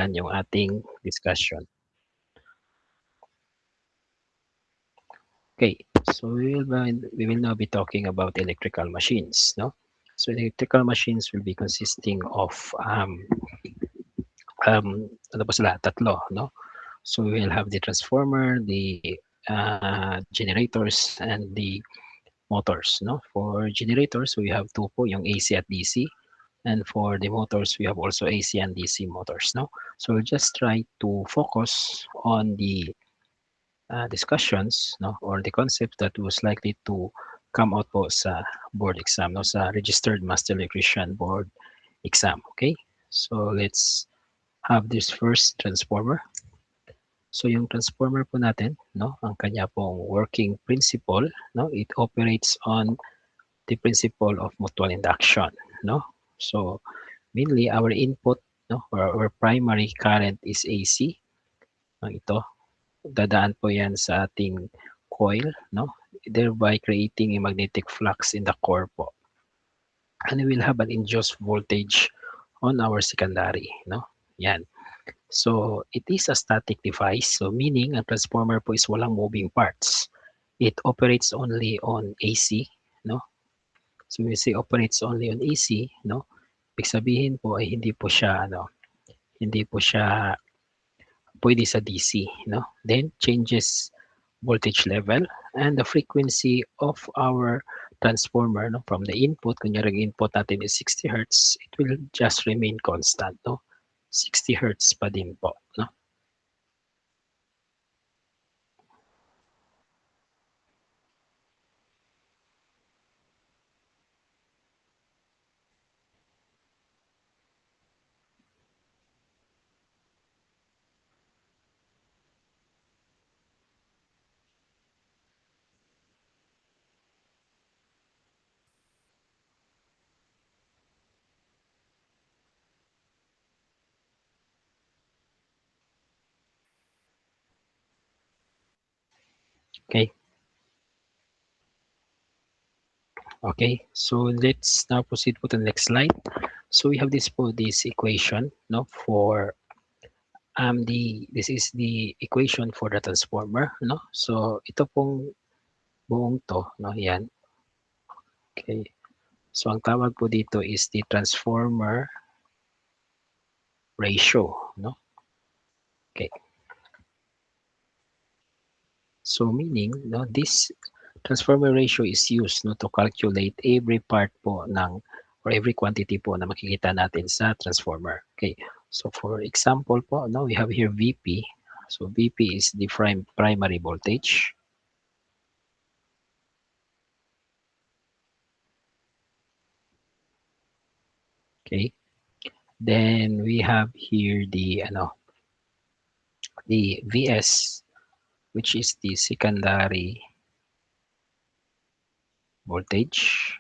umpisihan yung ating discussion. Okay, so we will now be talking about electrical machines, no? So electrical machines will be consisting of ano ba sila? Tatlo, no? So we will have the transformer, the generators, and the motors, no? For generators, we have two po, yung AC at DC. And for the motors, we have also AC and DC motors, no? So we'll just try to focus on the discussions, no, or the concept that was likely to come out po sa board exam, no, sa Registered Master Electrician Board exam. Okay, so let's have this first transformer. So yung transformer po natin, no, ang kanya pong working principle, no, it operates on the principle of mutual induction, no. So mainly our input, no, or our primary current is AC. Ito, dadaan po yan sa ating coil, no, thereby creating a magnetic flux in the core po. And we will have an induced voltage on our secondary, no. Yan. So it is a static device, so meaning ang transformer po is walang moving parts. It operates only on AC, no. So when we say operates only on AC, no, ibig sabihin po ay hindi po siya pwede sa DC, no. Then changes voltage level and the frequency of our transformer, no, from the input. Kunyari ang input natin is 60 Hz, it will just remain constant, no. 60 Hz pa din po, no. Okay. Okay, so let's now proceed to the next slide. So we have this equation, no, for this is the equation for the transformer, no. So ito pong buong to, no, yan. Okay. So ang tawag po dito is the transformer ratio, no. Okay. So meaning, no, this transformer ratio is used, no, to calculate every part po ng or every quantity po na makikita natin sa transformer. Okay. So for example po, no, we have here VP. So VP is the primary voltage. Okay. Then we have here the VS, which is the secondary voltage.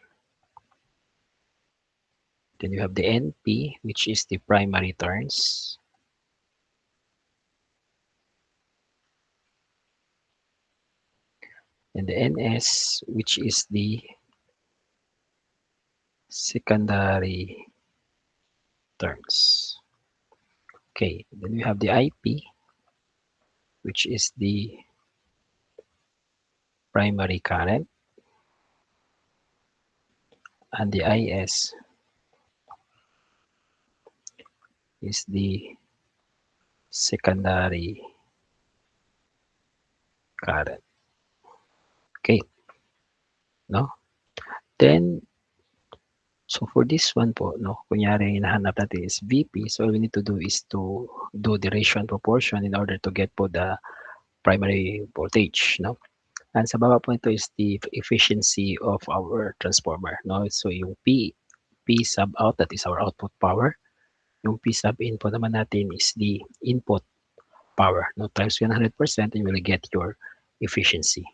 Then you have the NP, which is the primary turns. And the NS, which is the secondary turns. Okay, then we have the IP, which is the primary current, and the IS is the secondary current. Okay, no? Then, so for this one po, no, kunyari hinahanap natin is VP, so all we need to do is to do the ratio and proportion in order to get po the primary voltage, no? And sa baba po ito is the efficiency of our transformer, no? So yung P sub out, that is our output power. Yung P sub in po naman natin is the input power, no? Times 100%, and you will get your efficiency.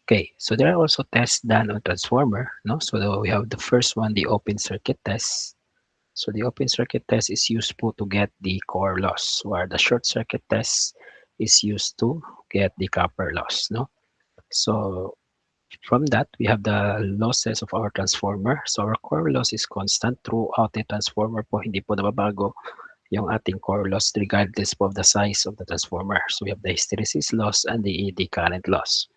Okay, so there are also tests done on transformer, no? So we have the first one, the open circuit test. So the open circuit test is useful to get the core loss, where the short circuit test is used to get the copper loss, no? So From that, we have the losses of our transformer. So our core loss is constant throughout the transformer po. Hindi po nababago yung ating core loss regardless po of the size of the transformer. So we have the hysteresis loss and the ED current loss.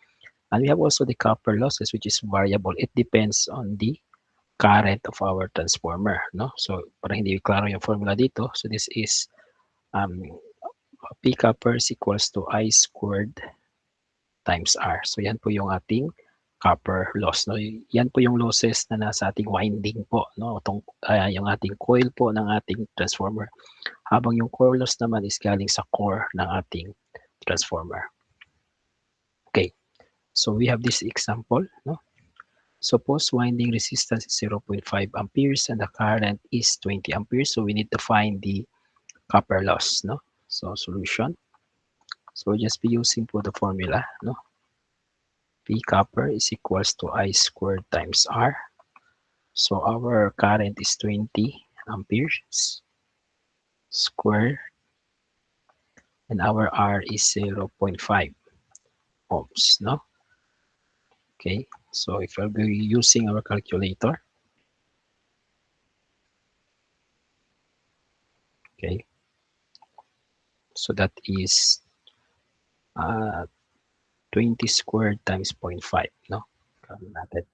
And we have also the copper losses, which is variable. It depends on the current of our transformer. No? So para hindi klaro yung formula dito, so this is P copper is equals to I squared times R. So yan po yung ating copper loss. No? Yan po yung losses na nasa ating winding po. No? Yung ating coil po ng ating transformer. Habang yung core loss naman is galing sa core ng ating transformer. Okay, so we have this example. No? Suppose winding resistance is 0.5 amperes and the current is 20 amperes. So we need to find the copper loss. No? So solution. So we'll just be using po the formula. No? P copper is equals to I squared times R. So our current is 20 amperes square and our R is 0.5 ohms. No? Okay, so if we'll be using our calculator, okay, so that is 20 squared times 0.5, no? Gawin natin.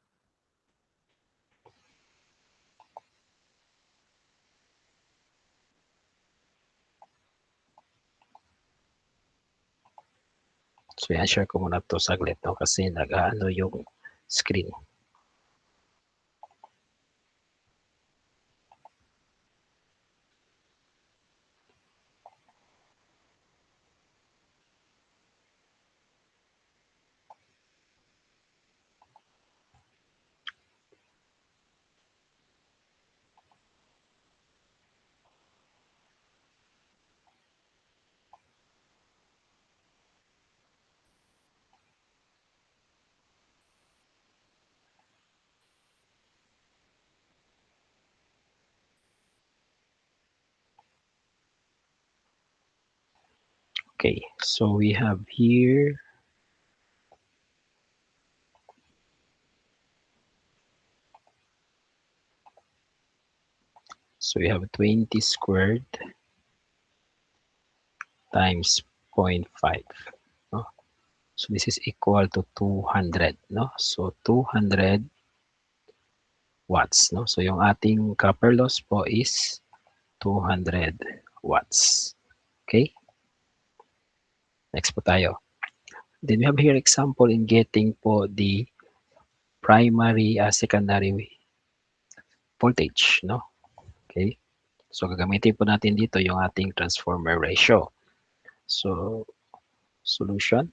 So yan, share ko muna to saglit, no? Kasi nag-ano yung screen. Okay, so we have here so we have 20 squared times 0.5, no? So this is equal to 200, no? So 200 watts, no? So yung ating copper loss po is 200 watts. Okay? Next po tayo. Then we have here example in getting po the primary secondary voltage, no? Okay? So gagamitin po natin dito yung ating transformer ratio. So solution.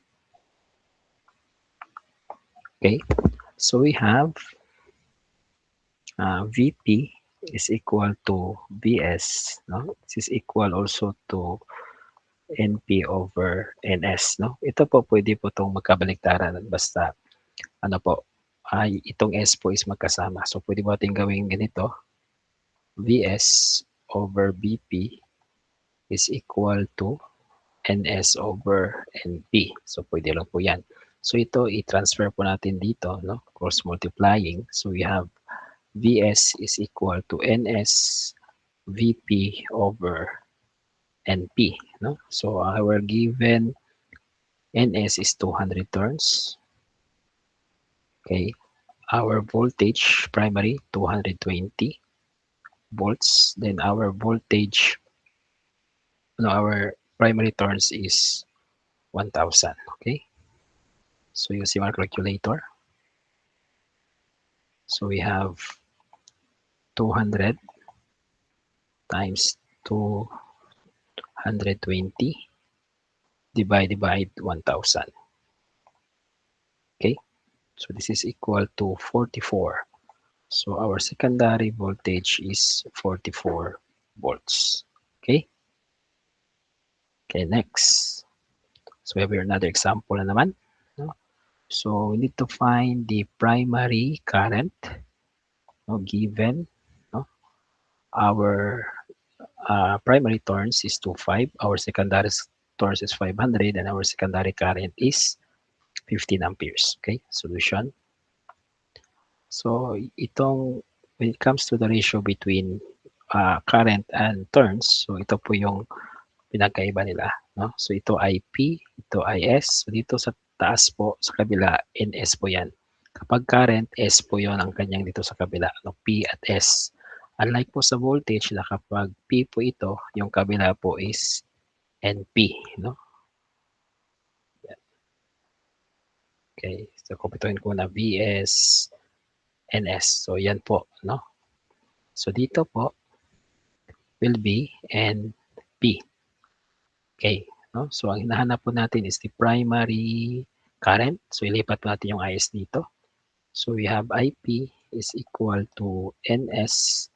Okay? So we have VP is equal to VS, no? This is equal also to NP over NS, no? Ito po pwede po itong magkabaliktaran basta ano po, ay itong S po is magkasama. So pwede po natin gawin ganito. VS over BP is equal to NS over NP. So pwede lang po yan. So ito i-transfer po natin dito, no? Cross multiplying. So we have VS is equal to NS VP over NP, no? So our given NS is 200 turns. Okay. Our voltage primary 220 volts. Then our voltage, no, our primary turns is 1000. Okay. So using our calculator. So we have 200 times 220 divided by 1000. Okay, so this is equal to 44. So our secondary voltage is 44 volts. Okay. Okay, next. So we have here another example na naman. No? So we need to find the primary current, no, given, no? Our primary turns is 25, our secondary turns is 500, and our secondary current is 15 amperes. Okay, solution. So itong when it comes to the ratio between current and turns, so ito po yung pinagkaiba nila, no? So ito ay P, ito ay S. So dito sa taas po, sa kabila, NS po yan. Kapag current, S po yon ang kanyang dito sa kabila, no? P at S. Unlike po sa voltage na kapag P po ito, yung kabila po is NP, no? Okay, so kumpituhin ko na VS, NS. So yan po, no? So dito po will be NP. Okay, no? So ang hinahanap po natin is the primary current. So ilipat po natin yung IS dito. So we have IP is equal to NS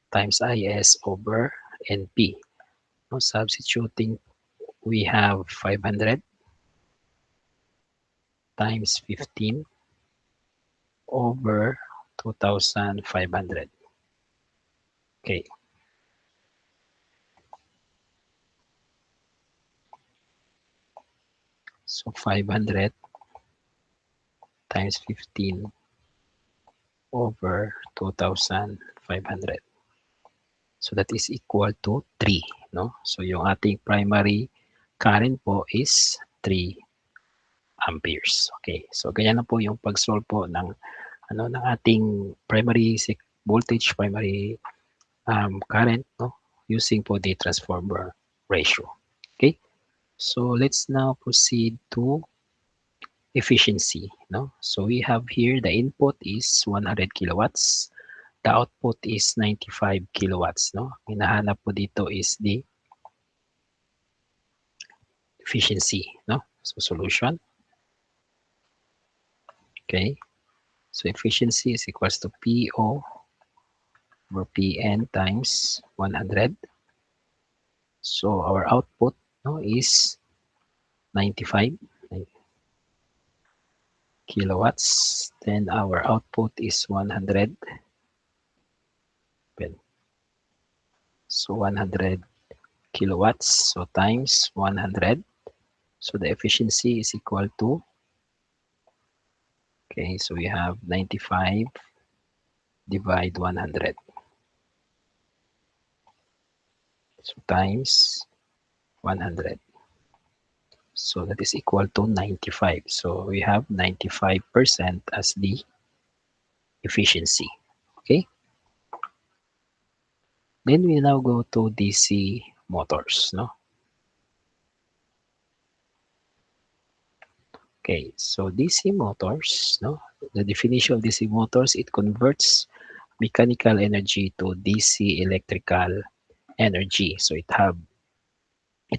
times IS over NP. No, substituting, we have 500 times 15 over 2,500. Okay. So 500 times 15 over 2,500. So that is equal to 3, no? So yung ating primary current po is 3 amperes. Okay. So ganyan na po yung pag-solve po ng ng ating primary voltage, primary current, no? Using po the transformer ratio. Okay. So let's now proceed to efficiency, no? So we have here the input is 100 kilowatts. The output is 95 kilowatts, no? Hinahanap po dito is the efficiency, no? So solution. Okay. So efficiency is equals to PO over PN times 100. So our output, no, is 95 kilowatts. Then our output is 100. So 100 kilowatts. So times 100. So the efficiency is equal to, okay, so we have 95 divide 100. So times 100. So that is equal to 95. So we have 95% as the efficiency. Okay. Then we now go to DC motors, no? Okay, so DC motors, no? The definition of DC motors, it converts mechanical energy to DC electrical energy. So it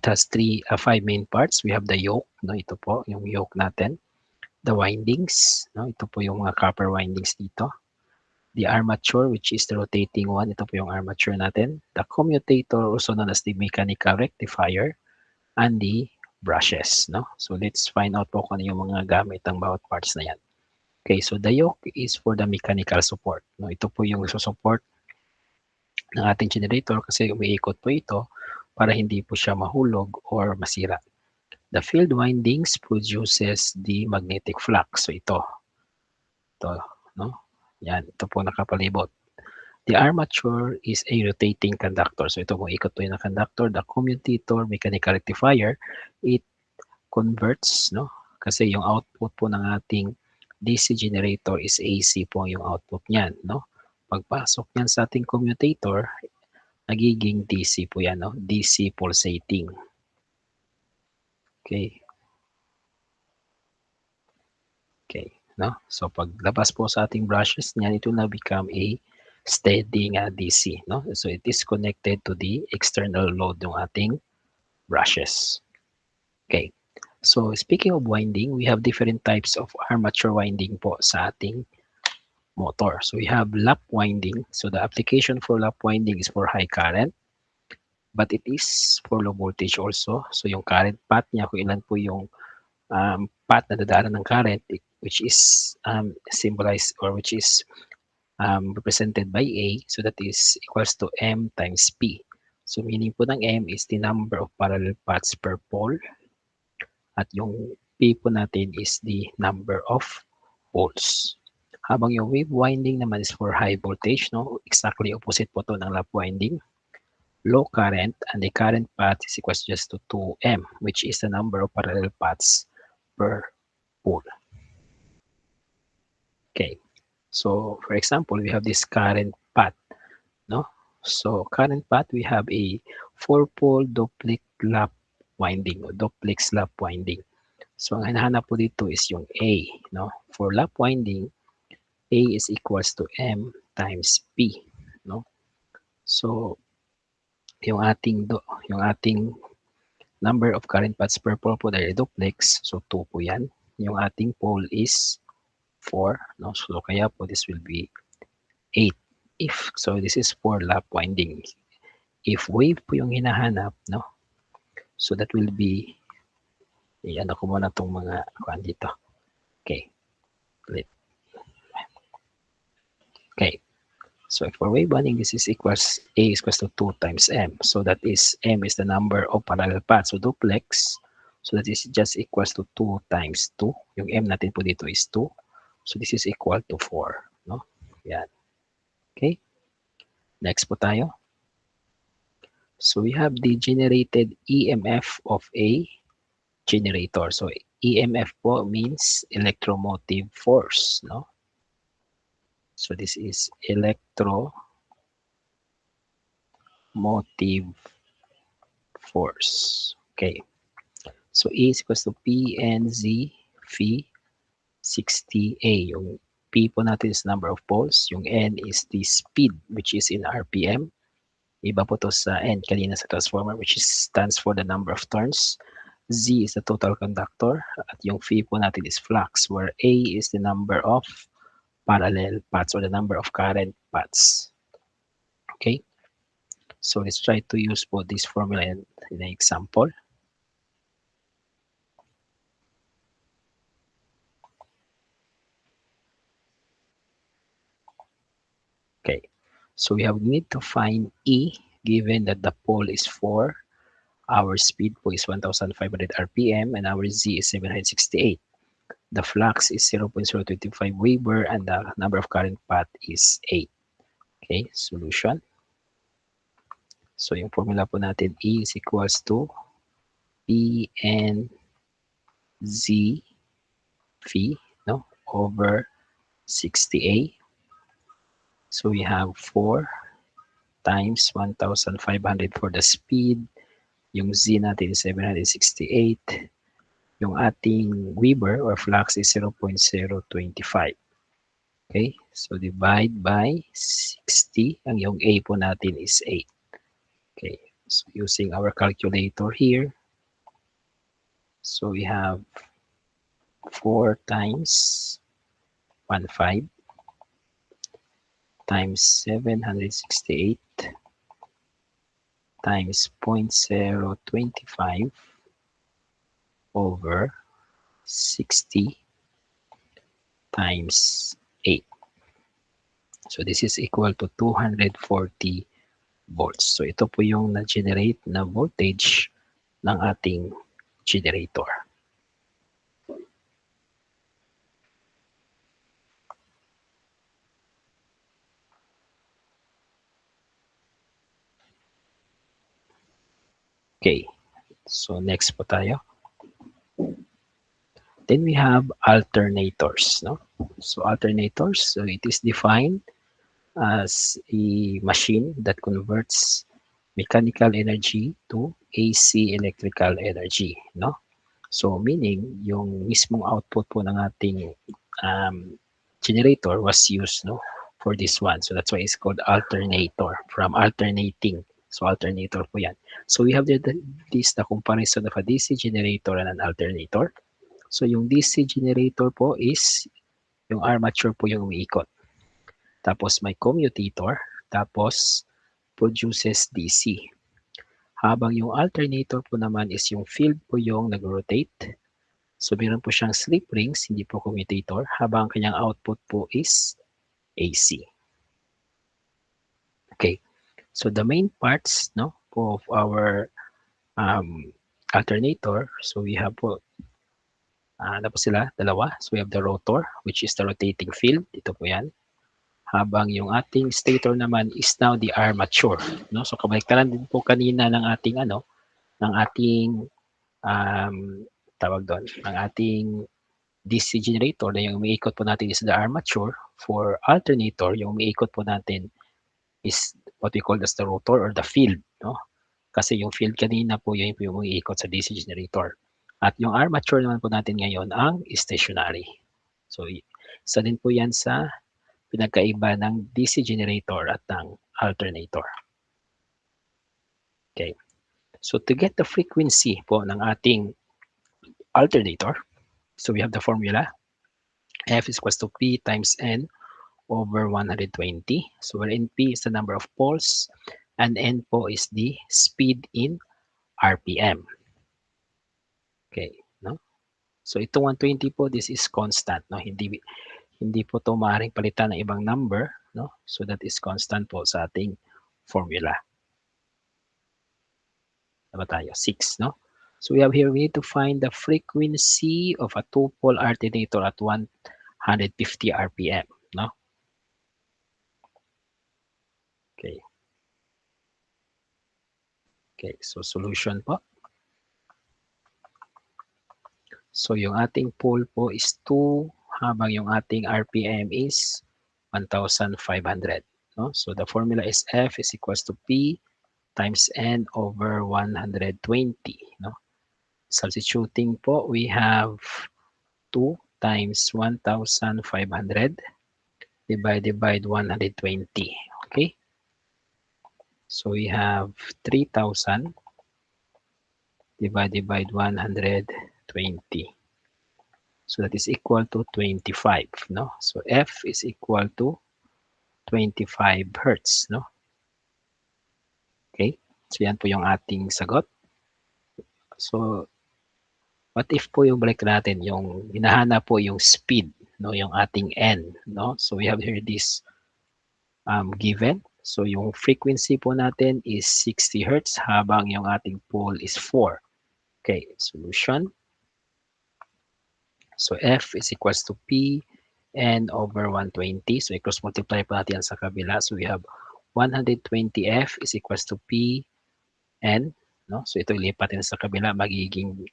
has five main parts. We have the yoke, no? Ito po yung yoke natin. The windings, no? Ito po yung mga copper windings dito. The armature, which is the rotating one. Ito po yung armature natin. The commutator, also known as the mechanical rectifier, and the brushes, no? So let's find out po kung ano yung mga gamit ng bawat parts na yan. Okay, so the yoke is for the mechanical support, no? Ito po yung support ng ating generator kasi umiikot po ito para hindi po siya mahulog or masira. The field windings produces the magnetic flux. So ito, no? Yan, ito po nakapalibot. The armature is a rotating conductor. So ito, ikot po yung conductor. The commutator, mechanical rectifier, it converts, no? Kasi yung output po ng ating DC generator is AC po yung output niyan, no? Pagpasok niyan sa ating commutator, nagiging DC po yan, no? DC pulsating. Okay. Okay, no? So paglabas po sa ating brushes niyan, ito na become a steady DC, no? So it is connected to the external load ng ating brushes. Okay. So speaking of winding, we have different types of armature winding po sa ating motor. So we have lap winding. So the application for lap winding is for high current, but it is for low voltage also. So yung current path niya, kung ilan po yung path na dadaanan ng current, which is symbolized or which is represented by A, so that is equals to M times P. So meaning po ng M is the number of parallel paths per pole, at yung P po natin is the number of poles. Habang yung wave winding naman is for high voltage, no? Exactly opposite po to ng lap winding. Low current, and the current path is equals just to 2M, which is the number of parallel paths per pole. Okay, so for example, we have this current path, no? So current path, we have a 4-pole duplex lap winding o duplex lap winding. So ang hinahanap po dito is yung A, no? For lap winding, A is equals to M times P, no? So yung ating number of current paths per pole po dahil duplex, so 2 po yan. Yung ating pole is 4, no? So kaya po this will be 8. So this is for lap winding. If wave po yung hinahanap, no? So that will be, ano ko muna itong mga kuan dito. Okay. Okay. So for wave winding, this is equals, A is equals to 2 times M. So that is, M is the number of parallel paths. So duplex, so that is just equals to 2 times 2. Yung M natin po dito is 2. So this is equal to 4. No? Yan. Okay. Next po tayo. So we have the generated EMF of a generator. So EMF po means electromotive force. No? So this is electromotive force. Okay. So E is equals to P N Z phi 60A. Yung P po natin is number of poles. Yung N is the speed, which is in RPM. Iba po to sa N kanina sa transformer, which stands for the number of turns. Z is the total conductor. At yung phi po natin is flux, where A is the number of parallel paths or the number of current paths. Okay? So let's try to use po this formula in an example. Okay, so we need to find E given that the pole is 4, our speed po is 1,500 RPM, and our Z is 768. The flux is 0.025 Weber, and the number of current path is 8. Okay, solution. So yung formula po natin, E is equals to P N Z phi, no, over 60A. So we have 4 times 1,500 for the speed. Yung Z natin is 768. Yung ating Weber or flux is 0.025. Okay, so divide by 60. Ang yung A po natin is 8. Okay, so using our calculator here, so we have 4 times 1.5 times 768 times 0.025 over 60 times 8. So this is equal to 240 volts. So ito po yung na-generate na voltage ng ating generator. Okay, so next po tayo. Then we have alternators. No? So alternators, so it is defined as a machine that converts mechanical energy to AC electrical energy. No? So meaning, yung mismong output po ng ating generator was used, no, for this one. So that's why it's called alternator, from alternating. So alternator po yan. So we have the comparison of a DC generator and an alternator. So yung DC generator po is yung armature po yung umiikot. Tapos may commutator, tapos produces DC. Habang yung alternator po naman is yung field po yung nag-rotate. So meron po siyang slip rings, hindi po commutator, habang kanyang output po is AC. Okay, so the main parts, no, of our alternator, so we have po Ano po sila? Dalawa. So we have the rotor, which is the rotating field. Ito po yan. Habang yung ating stator naman is now the armature. No? So kabaliktaran din po kanina ng ating ng ating tawag doon, ng ating DC generator na yung umiikot po natin is the armature. For alternator, yung umiikot po natin is what we call as the rotor or the field. No? Kasi yung field kanina po yun yung umiikot sa DC generator. At yung armature naman po natin ngayon ang stationary. So isa din po yan sa pinagkaiba ng DC generator at ng alternator. Okay. So to get the frequency po ng ating alternator, so we have the formula. F is equals to P times N over 120. So wherein P is the number of poles and N po is the speed in RPM. Okay, no? So ito 120 po, this is constant, no? Hindi po ito maaaring palitan ng ibang number, no? So that is constant po sa ating formula. Ano tayo? 6, no? So we need to find the frequency of a two-pole alternator at 150 RPM, no? Okay. Okay, so solution po. So yung ating pole po is 2 habang yung ating RPM is 1,500, no? So the formula is F is equals to P times N over 120, no? Substituting po, we have 2 times 1,500 divided by 120, okay? So we have 3,000 divided by 120. So that is equal to 25, no? So F is equal to 25 hertz, no? Okay? So yan po yung ating sagot. So what if po yung balik natin, yung hinahanap po yung speed, no? Yung ating N, no? So we have here this given. So yung frequency po natin is 60 hertz habang yung ating pole is 4. Okay, solution. So F is equals to P N over 120. So i-cross multiply po natin sa kabila. So we have 120F is equals to P N. No? So ito ilipat din sa kabila. Magiging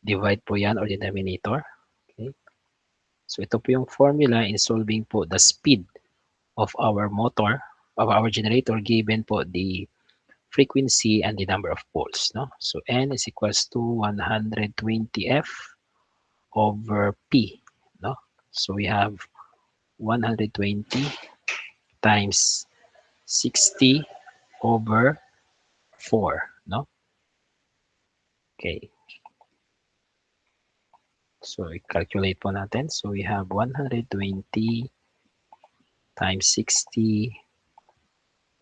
divide po yan or denominator. Okay. So ito po yung formula in solving po the speed of our motor, of our generator given po the frequency and the number of poles. No? So N is equals to 120F over P. No? So we have 120 times 60 over 4. No? Okay. So i-calculate po natin. So we have 120 times 60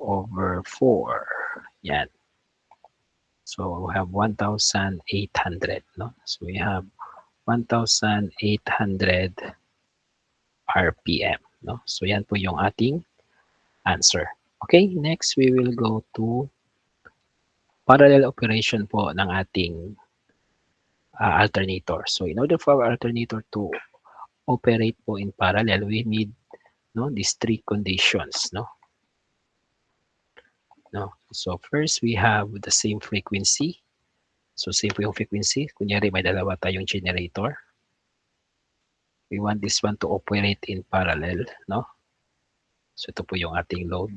over 4. Yan. So we have 1,800. No? So we have 1,800 RPM. No? So yan po yung ating answer. Okay, next we will go to parallel operation po ng ating alternator. So in order for our alternator to operate po in parallel, we need these three conditions. No? So first, we have the same frequency. So same po yung frequency. Kunyari may dalawa tayong generator. We want this one to operate in parallel. No? So ito po yung ating load.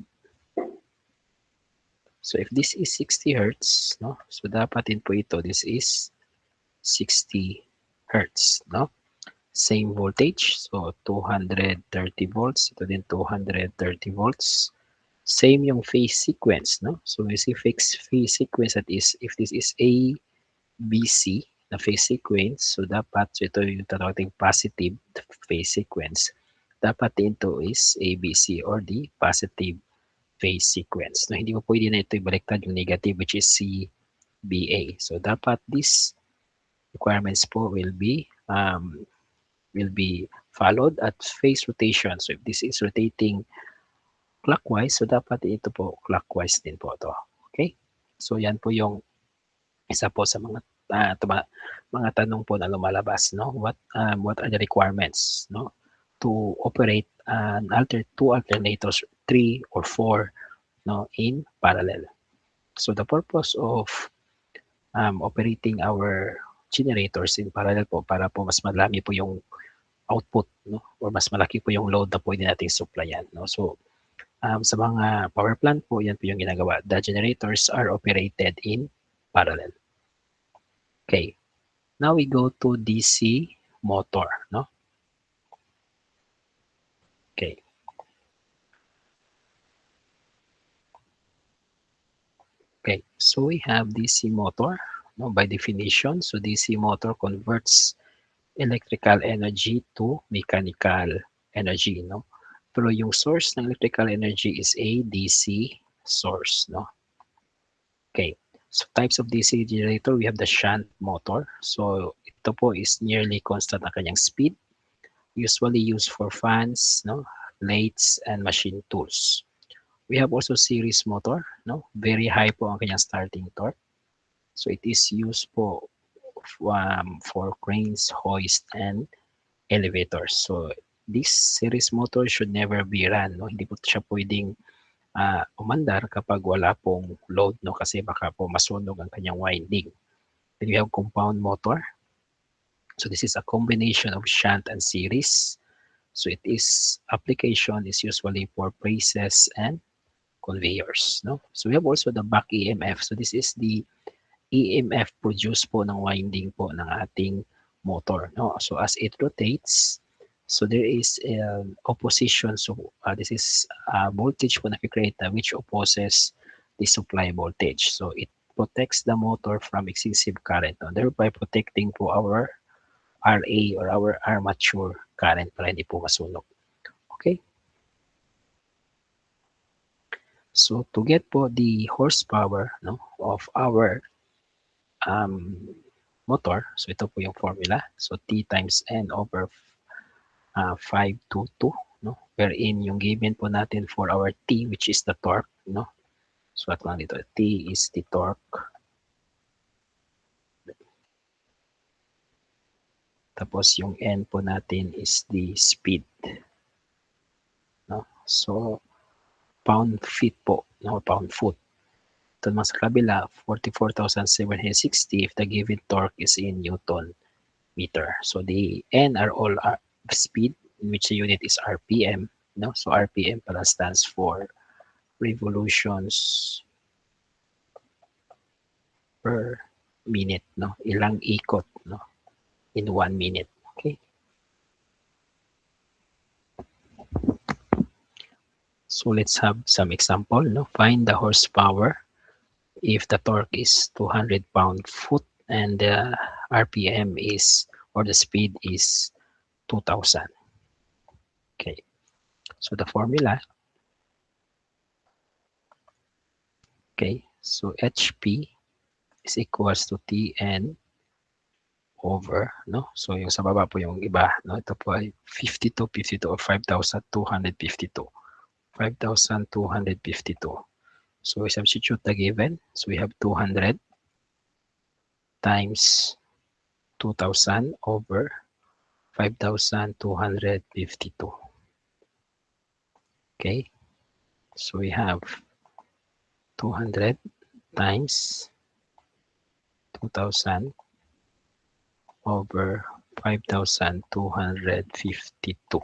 So if this is 60 hertz, no? So dapat din po ito, this is 60 hertz. No? Same voltage. So 230 volts. Ito din 230 volts. Same yung phase sequence, no? So we see phase sequence, that is, if this is A, B, C na phase sequence, so dapat, so ito yung tatawaging positive phase sequence. Dapat ito is A, B, C or the positive phase sequence. No, hindi mo pwede na ito ibaliktad yung negative, which is C, B, A. So dapat these requirements po will be followed at phase rotation. So if this is rotating clockwise, so dapat ito po clockwise din po ito. Okay? So yan po yung isa po sa mga mga tanong po na lumalabas, no? What are the requirements, no, to operate two alternators, 3 or 4, no, in parallel. So the purpose of operating our generators in parallel po para po mas marami po yung output, no, or mas malaki po yung load na pwede nating supplyan, no. So sa mga power plant po, yan po yung ginagawa. The generators are operated in parallel. Okay. Now we go to DC motor, no? Okay. Okay, so we have DC motor, no, by definition. So DC motor converts electrical energy to mechanical energy, no? Pero yung source ng electrical energy is a DC source, no? Okay, so types of DC generator, we have the shunt motor. So ito po is nearly constant ang kanyang speed, usually used for fans, no, lathes, and machine tools. We have also series motor, no, very high po ang kanyang starting torque. So it is used po for cranes, hoist, and elevators. So this series motor should never be run, no? Hindi po siya pwedeng umandar kapag wala pong load, no, kasi baka po masunog ang kanyang winding. Then we have compound motor. So this is a combination of shunt and series. So it is application is usually for presses and conveyors, no? So we have also the back EMF. So this is the EMF produced po ng winding po ng ating motor, no? So as it rotates, so there is opposition. So this is voltage po na create which opposes the supply voltage. So it protects the motor from excessive current, no? Thereby protecting po our RA or our armature current para hindi po masunog. Okay? So to get po the horsepower, no, of our motor, so ito po yung formula. So T times N over 522, no, wherein yung given po natin for our T, which is the torque, no. So at lang dito, T is the torque. Tapos yung N po natin is the speed, no. So pound-feet po, no, pound-foot. Ito naman sa kabila, 44,760 if the given torque is in Newton meter. So the N are all speed, in which the unit is RPM, no? So RPM pala stands for revolutions per minute, no? Ilang ikot, no, in 1 minute. Okay. So let's have some example, no? Find the horsepower if the torque is 200 pound-foot and the RPM is, or the speed is 2000. Okay. So the formula, okay, so HP is equals to Tn over, no? So yung sa baba po yung iba, no? Ito po ay 5252 or 5,252. 5,252. So we substitute the given. So we have 200 times 2,000 over 5,252. Okay. So we have 200 times 2,000 over 5,252.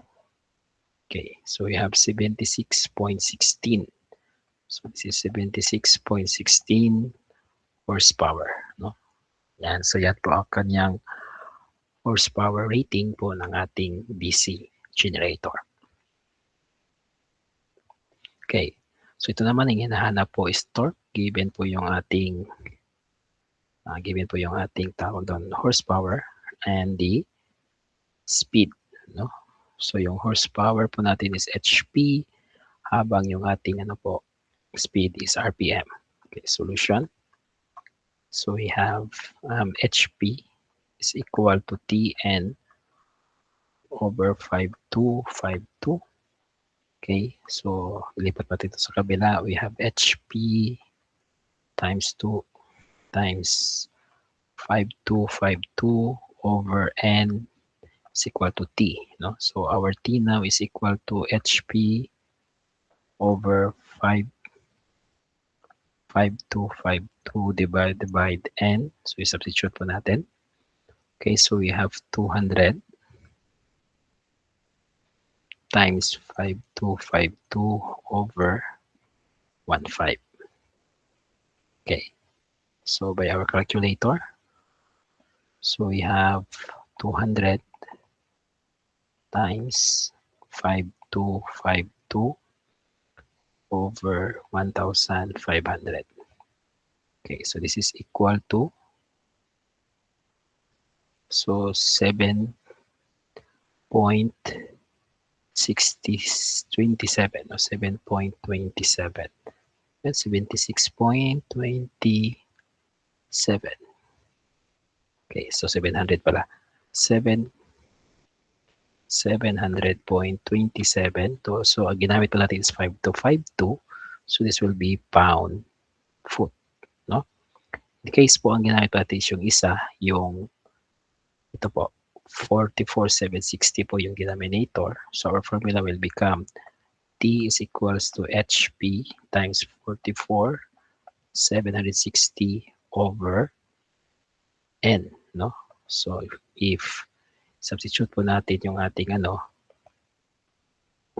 Okay, so we have 76.16. So this is 76.16 horsepower, no? Yan, so yan po ang kanyang horsepower rating po ng ating DC generator. Okay, so ito naman ang hinahanap po is torque, given po yung ating tawag doon horsepower and the speed, no? So yung horsepower po natin is HP habang yung ating speed is RPM. Okay, solution. So we have HP is equal to Tn over 5252. Okay, so ilipat natin ito sa kabila. We have HP times 2 times 5252 over N is equal to T, no? So our T now is equal to HP over 5252 divided by N. So i-substitute po natin. Okay, so we have 200 times 5252 over 15. Okay, so by our calculator, so we have 200 times 5252 over 1500. Okay, so this is equal to, so 7.27 or 7.27. That's 76.27. Okay, so 700 pala. 700.27. So ang ginamit pa natin is 5252. So this will be pound foot, no? In case po ang ginamit natin is yung isa, yung ito po, 44,760 po yung denominator. So our formula will become T is equals to HP times 44,760 over N, no? So if substitute po natin yung ating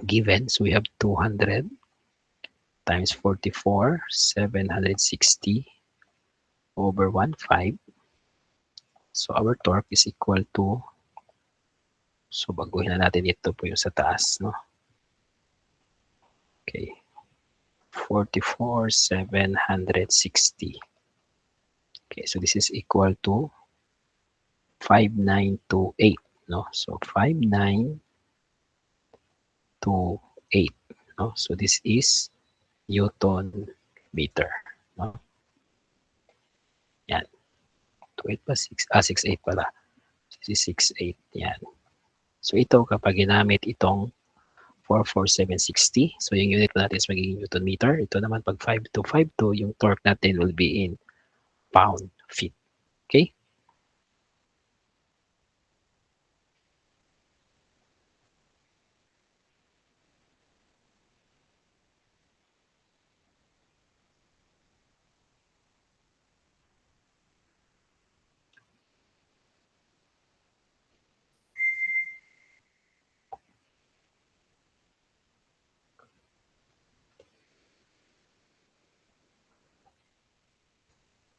given, so we have 200 times 44,760 over 15. So our torque is equal to, so baguhin na natin ito po yung sa taas, no? Okay, 44,760. Okay, so this is equal to 5928, no? So 5928, no? So this is Newton meter, no? Yan. 28 pa 6, 68 pala. This is 68, yan. So ito kapag ginamit itong 44760, so yung unit natin is magiging Newton meter. Ito naman pag 5252, yung torque natin will be in pound feet. Okay?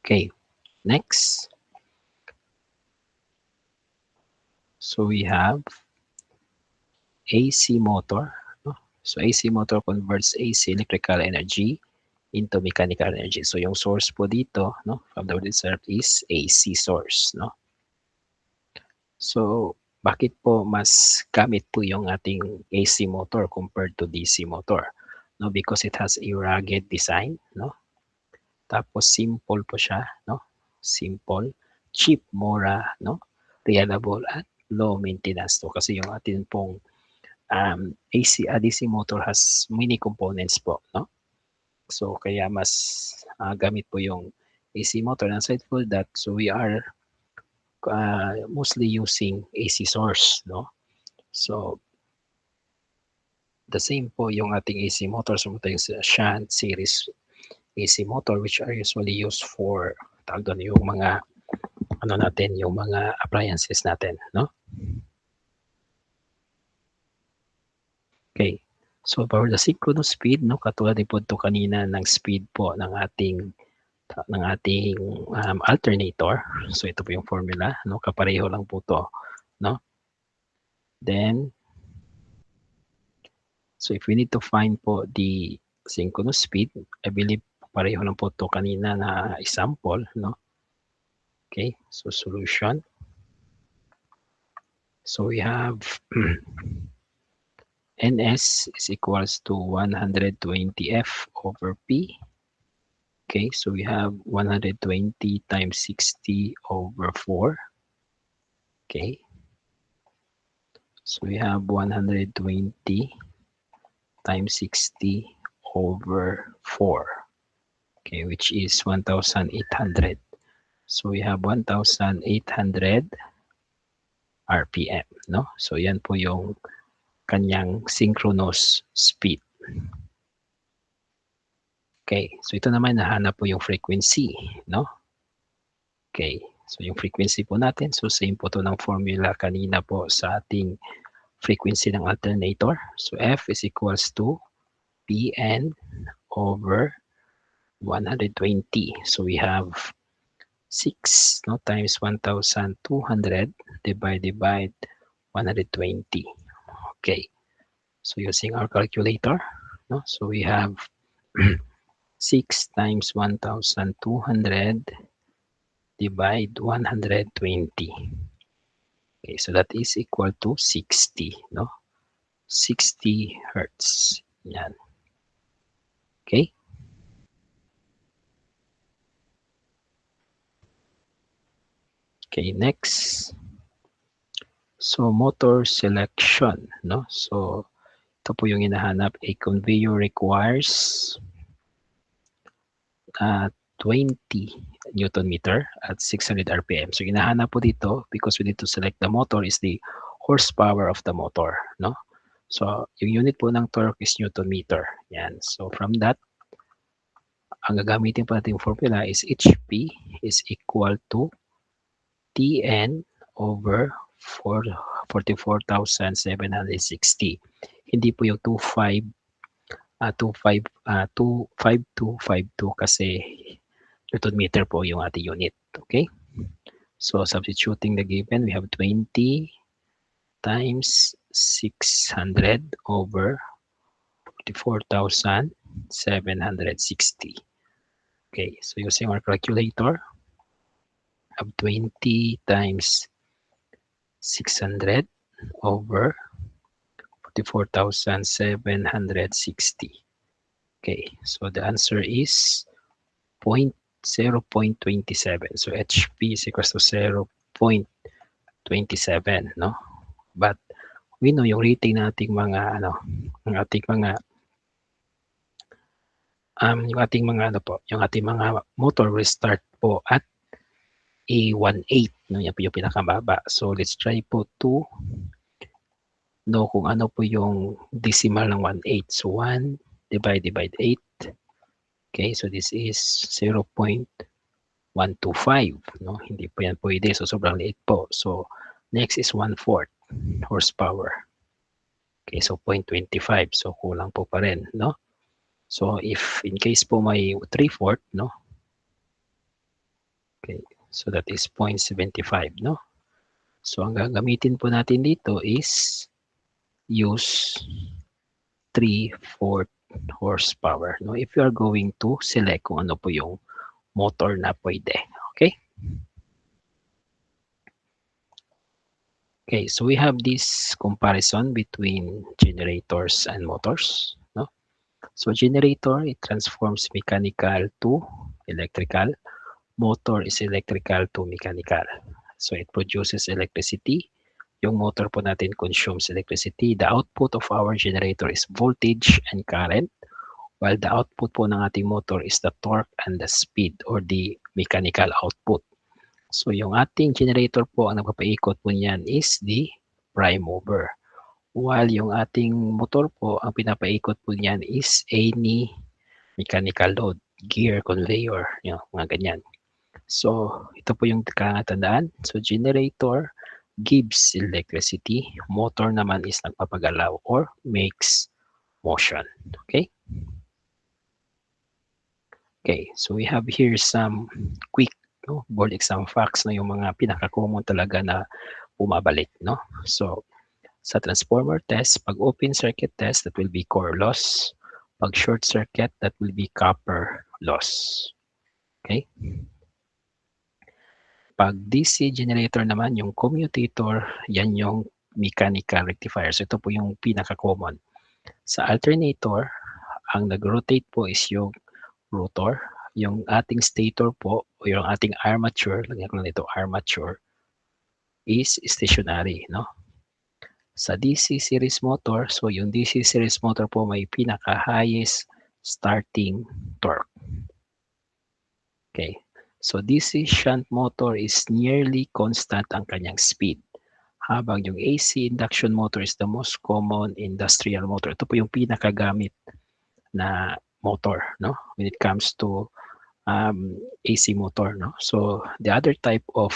Okay, next. So we have AC motor. No? So AC motor converts AC electrical energy into mechanical energy. So yung source po dito, no, from the word itself is AC source, no? So bakit po mas gamit po yung ating AC motor compared to DC motor? No, because it has a rugged design, no? Tapos simple po siya, no? Simple, cheap, mura, no? Reliable at low maintenance to kasi yung atin pong DC motor has many components po, no? So kaya mas gamit po yung AC motor. And aside for that, so we are mostly using AC source, no? So the same po yung ating AC motor. So ito yung shunt series AC motor which are usually used for yung mga natin, yung mga appliances natin, no? Okay. So for the synchronous speed, no, katulad po ito kanina ng speed po ng ating alternator. So ito po yung formula, no? Kapareho lang po to, no? Then so if we need to find po the synchronous speed, I believe pareho lang po to kanina na example, no? Okay, so solution. So we have NS is equals to 120 F over P. Okay, so we have 120 times 60 over 4. Okay, so we have 120 times 60 over 4. Okay, which is 1,800. So we have 1,800 RPM, no? So yan po yung kanyang synchronous speed. Okay, so ito naman nahanap po yung frequency, no? Okay, so yung frequency po natin, so same po to ng formula kanina po sa ating frequency ng alternator. So F is equals to Pn over 120. So we have 6, no, times 1,200 divided by 120. Okay, so using our calculator, no, so we have 6 times 1,200 divide 120. Okay, so that is equal to 60, no? 60 hertz. Yan. Okay? Okay, next. So, motor selection, no? So, ito po yung hinahanap. A conveyor requires 20 Newton meter at 600 RPM. So, hinahanap po dito because we need to select the motor is the horsepower of the motor, no? So, yung unit po ng torque is Newton meter. Yan. So, from that, ang gagamitin po natin formula is HP is equal to Tn over 44,760. Hindi po yung 25252 kasi Newton meter po yung ating unit. Okay? So, substituting the given, we have 20 times 600 over 44,760. Okay, so using our calculator, have 20 times 600 over 44,760. Okay, so the answer is 0.27. So HP is equals to 0.27, no? But we know yung rating nating mga ng ating mga yung ating mga motor will start po at A18, no? Yan po yung pinakamababa. So let's try po to know kung ano po yung decimal ng 1/8. So 1 divided by 8. Okay, so this is 0.125, no? Hindi po yan pwede. So sobrang liit po. So next is 1/4 horsepower. Okay, so 0.25. So kulang po pa rin, no? So if in case po may 3/4, no? Okay, so that is 0.75, no? So ang gagamitin po natin dito is use 3/4 horsepower, no? If you are going to select kung ano po yung motor na pwede. Okay? Okay, so we have this comparison between generators and motors, no? So generator, it transforms mechanical to electrical. Motor is electrical to mechanical. So it produces electricity. Yung motor po natin consumes electricity. The output of our generator is voltage and current, while the output po ng ating motor is the torque and the speed or the mechanical output. So yung ating generator po, ang nagpapaikot po niyan is the prime mover. While yung ating motor po, ang pinapaikot po niyan is any mechanical load, gear, conveyor, mga ganyan. So ito po yung kakatandaan. So generator gives electricity. Motor naman is nagpapagalaw or makes motion. Okay? Okay, so we have here some quick board exam facts na yung mga pinaka-common talaga na bumabalik, no? So, sa transformer test, pag open circuit test, that will be core loss. Pag short circuit, that will be copper loss. Okay? Pag DC generator naman, yung commutator, yan yung mechanical rectifier. So, ito po yung pinaka-common. Sa alternator, ang nag-rotate po is yung rotor. Yung ating stator po, o yung ating armature, lagyan ko lang ito, armature, is stationary, no? Sa DC series motor, so yung DC series motor po may pinaka-highest starting torque. Okay. So DC shunt motor is nearly constant ang kanyang speed. Habang yung AC induction motor is the most common industrial motor. Ito po yung pinakagamit na motor, no? When it comes to AC motor, no? So the other type of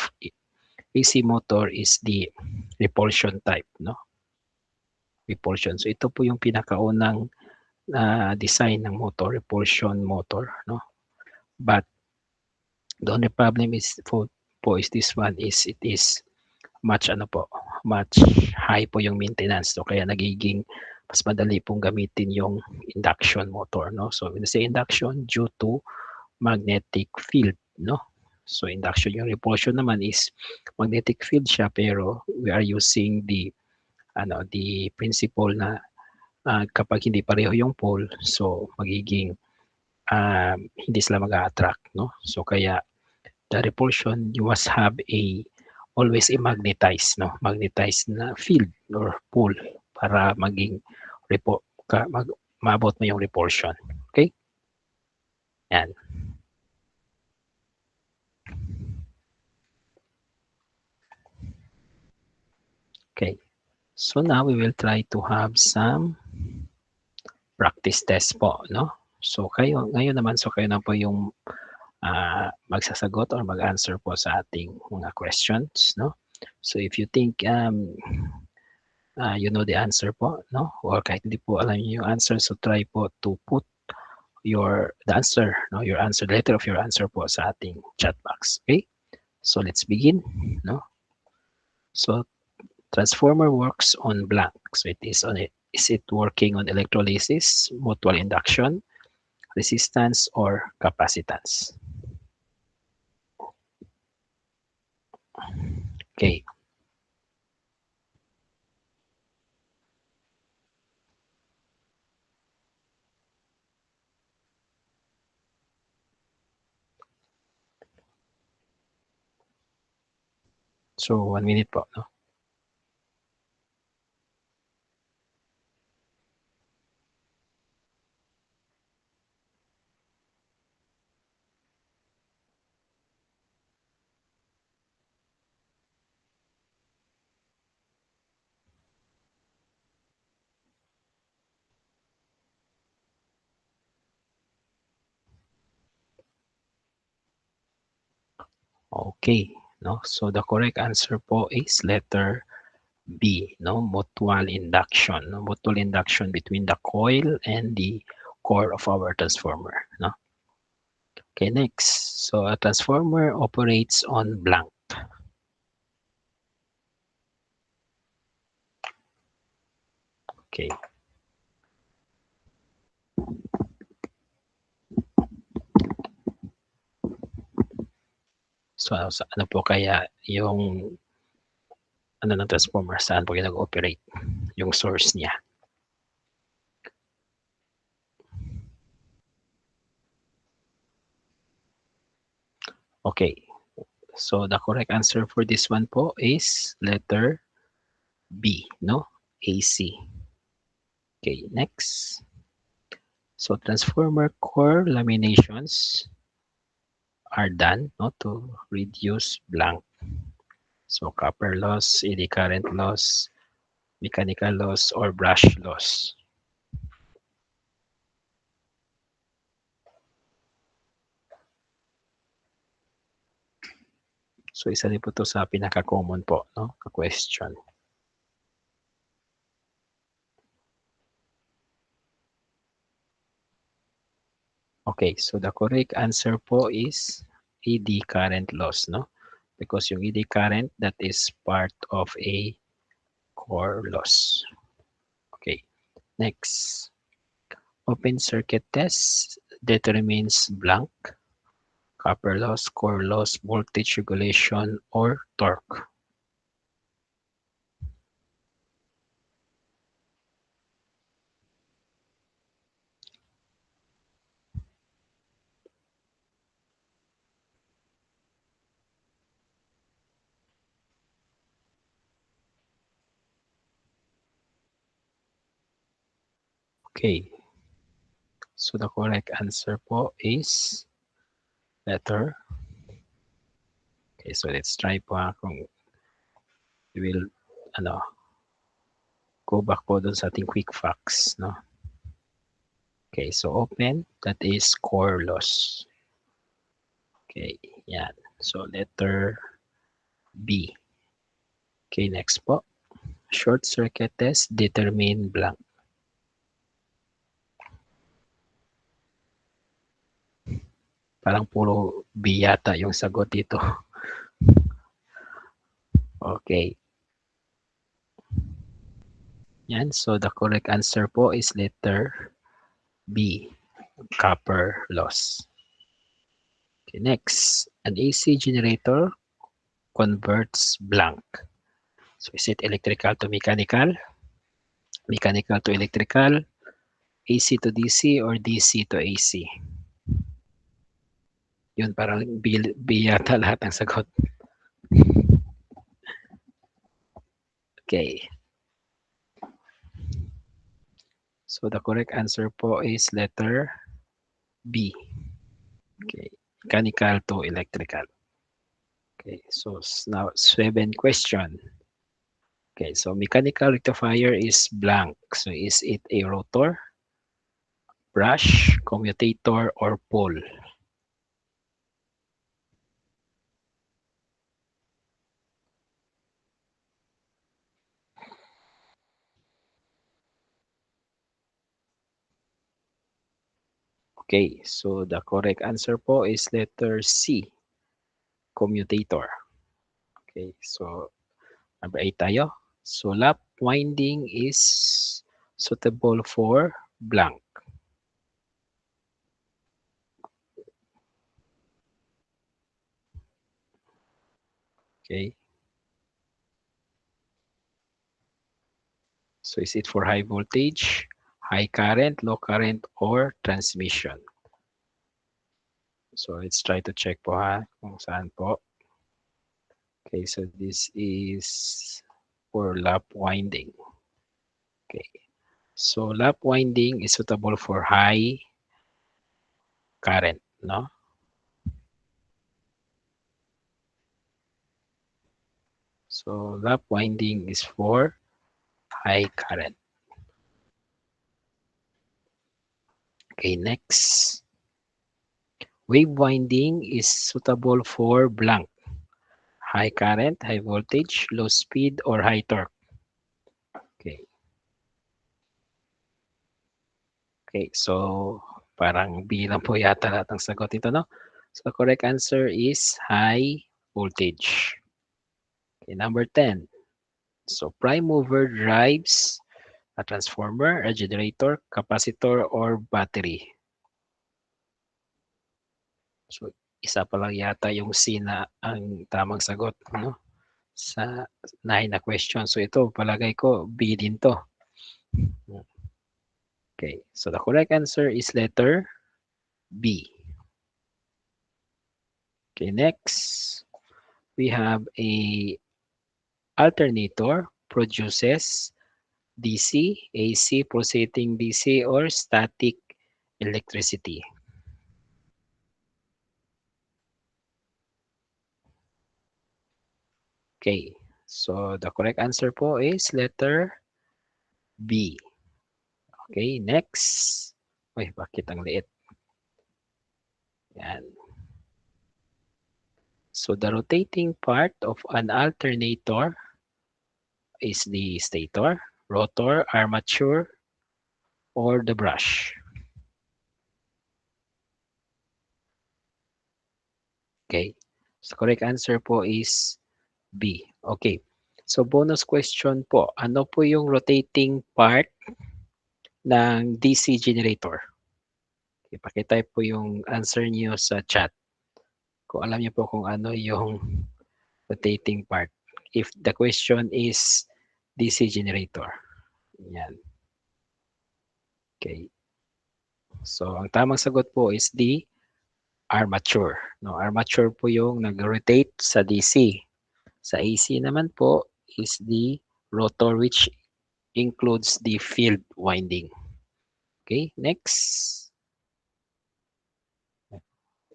AC motor is the repulsion type, no? Repulsion. So ito po yung pinakaunang design ng motor, repulsion motor, no? But the only problem is is this one is it is much much high po yung maintenance, so kaya nagiging mas madali pong gamitin yung induction motor, no? So when I say induction, due to magnetic field, no? So induction, yung repulsion naman is magnetic field siya, pero we are using the principle na kapag hindi pareho yung pole, so magiging hindi sila mag-a-attract, no? So kaya the repulsion, you must have always a magnetized, no? Magnetized na field or pole para maging maabot mo yung repulsion. Okay? Yan. Okay. So now we will try to have some practice test po, no? So ngayon naman, kayo na po yung magsasagot or mag-answer po sa ating mga questions, no? So if you think you know the answer po, no? Or kahit hindi po alam niyo yung answer, so try po to put the answer, no? Your answer, letter of your answer po sa ating chat box. Okay? So let's begin, no? So transformer works on blank. So is it working on electrolysis, mutual induction, resistance, or capacitance? Okay. So 1 minute po, no? Okay, no? So the correct answer po is letter B, no? Mutual induction, no? Mutual induction between the coil and the core of our transformer, no? Okay, next. So a transformer operates on blank. Okay. So ano po kaya yung ng transformer, saan po yung nag-operate, yung source niya? Okay. So the correct answer for this one po is letter B, no? AC. Okay, next. So transformer core laminations are done, no, to reduce blank. So copper loss, eddy current loss, mechanical loss, or brush loss. So isa din po to sa pinaka-common po, no, question. Okay, so the correct answer po is eddy current loss, no? Because yung eddy current, that is part of a core loss. Okay, next. Open circuit test determines blank, copper loss, core loss, voltage regulation, or torque. Okay. So the correct answer po is letter Okay, so let's try po kung we will go back po dun sa ating quick facts, no? Okay, so open, that is core loss. Okay, yan. So letter B. Okay, next po. Short circuit test, determine blank. Parang puro B yata yung sagot dito. Okay. Yan, so the correct answer po is letter B, copper loss. Okay, next, an AC generator converts blank. So is it electrical to mechanical, mechanical to electrical, AC to DC, or DC to AC? Yun, parang B yata lahat ng sagot. Okay. So the correct answer po is letter B. Okay, mechanical to electrical. Okay, so now 7 question. Okay, so mechanical rectifier is blank. So is it a rotor, brush, commutator, or pole? Okay, so the correct answer po is letter C, commutator. Okay, so number 8 tayo. So lap winding is suitable for blank. Okay. So is it for high voltage, high current, low current, or transmission? So let's try to check po kung saan po. Okay, so this is for lap winding. Okay, so lap winding is suitable for high current, no? So lap winding is for high current. Okay, next. Wave winding is suitable for blank. High current, high voltage, low speed, or high torque. Okay. Okay, so parang B lang po yata lahat ng sagot ito, no? So the correct answer is high voltage. Okay, number 10. So prime mover drives a transformer, a generator, capacitor, or battery. So isa pa lang yata yung C na ang tamang sagot, no? Sa 9 na question. So ito, palagay ko, B din to. Okay, so the correct answer is letter B. Okay, next, we have a alternator produces DC, AC, pulsating DC, or static electricity. Okay, so the correct answer po is letter B. Okay, next. Uy, bakit ang liit? Yan. So the rotating part of an alternator is the stator, rotor, armature, or the brush. Okay, so correct answer po is B. Okay, so bonus question po. Ano po yung rotating part ng DC generator? Okay, pakitype po yung answer niyo sa chat. Kung alam niyo po kung ano yung rotating part. If the question is DC generator. Yan. Okay. So, ang tamang sagot po is the armature. No, armature po yung nag-rotate sa DC. Sa AC naman po is the rotor which includes the field winding. Okay, next.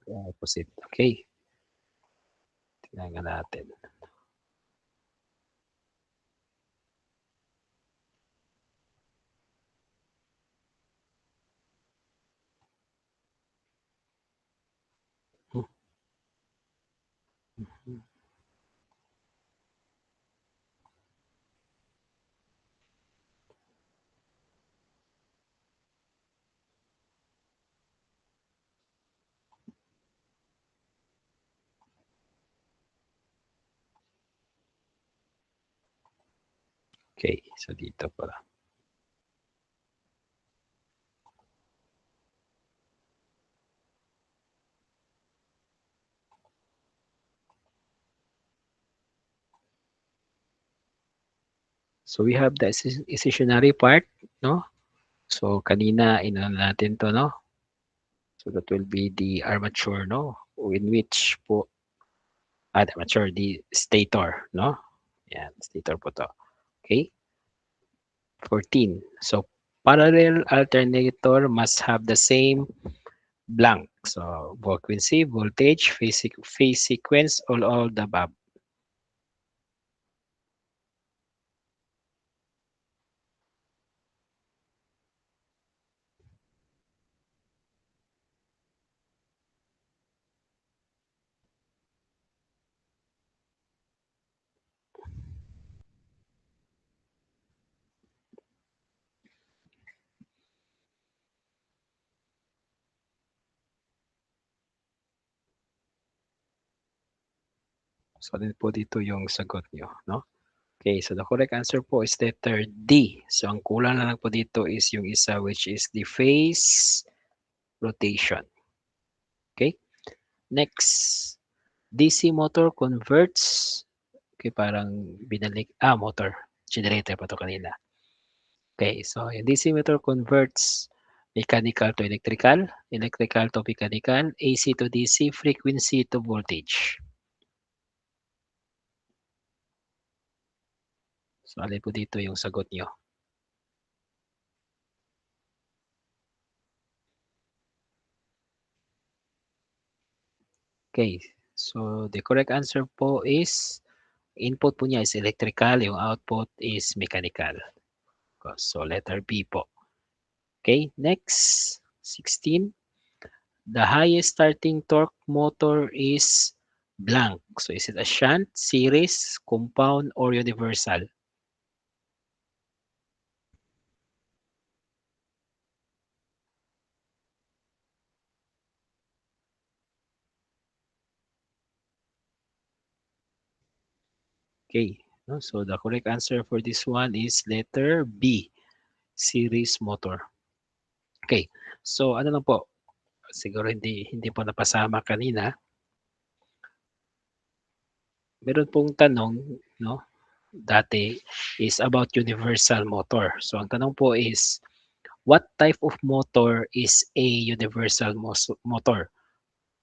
Opposite. Okay. Tingnan nga natin. Okay, so dito pala. So we have the stationary part, no? So kanina inano natin 'to, no? So that will be the armature, no? In which po the armature, the stator, no? Yan, stator po 'to. Okay? 14. So parallel alternator must have the same blank. So frequency, voltage, phase sequence, all the above. So din po dito yung sagot nyo, no? Okay, so the correct answer po is letter D. So ang kulang na lang po dito is yung isa which is the phase rotation. Okay? Next, DC motor converts. Okay, parang binalik. Motor. Generator pa to kanina. Okay, so yung DC motor converts mechanical to electrical, electrical to mechanical, AC to DC, frequency to voltage. So alin po dito yung sagot nyo? Okay, so the correct answer po is input po niya is electrical, yung output is mechanical. So letter B po. Okay, next, 16. The highest starting torque motor is blank. So is it a shunt, series, compound, or universal? Okay, no? So the correct answer for this one is letter B, series motor. Okay, so ano lang po, siguro hindi po napasama kanina. Meron pong tanong, no, dati is about universal motor. So ang tanong po is, what type of motor is a universal motor?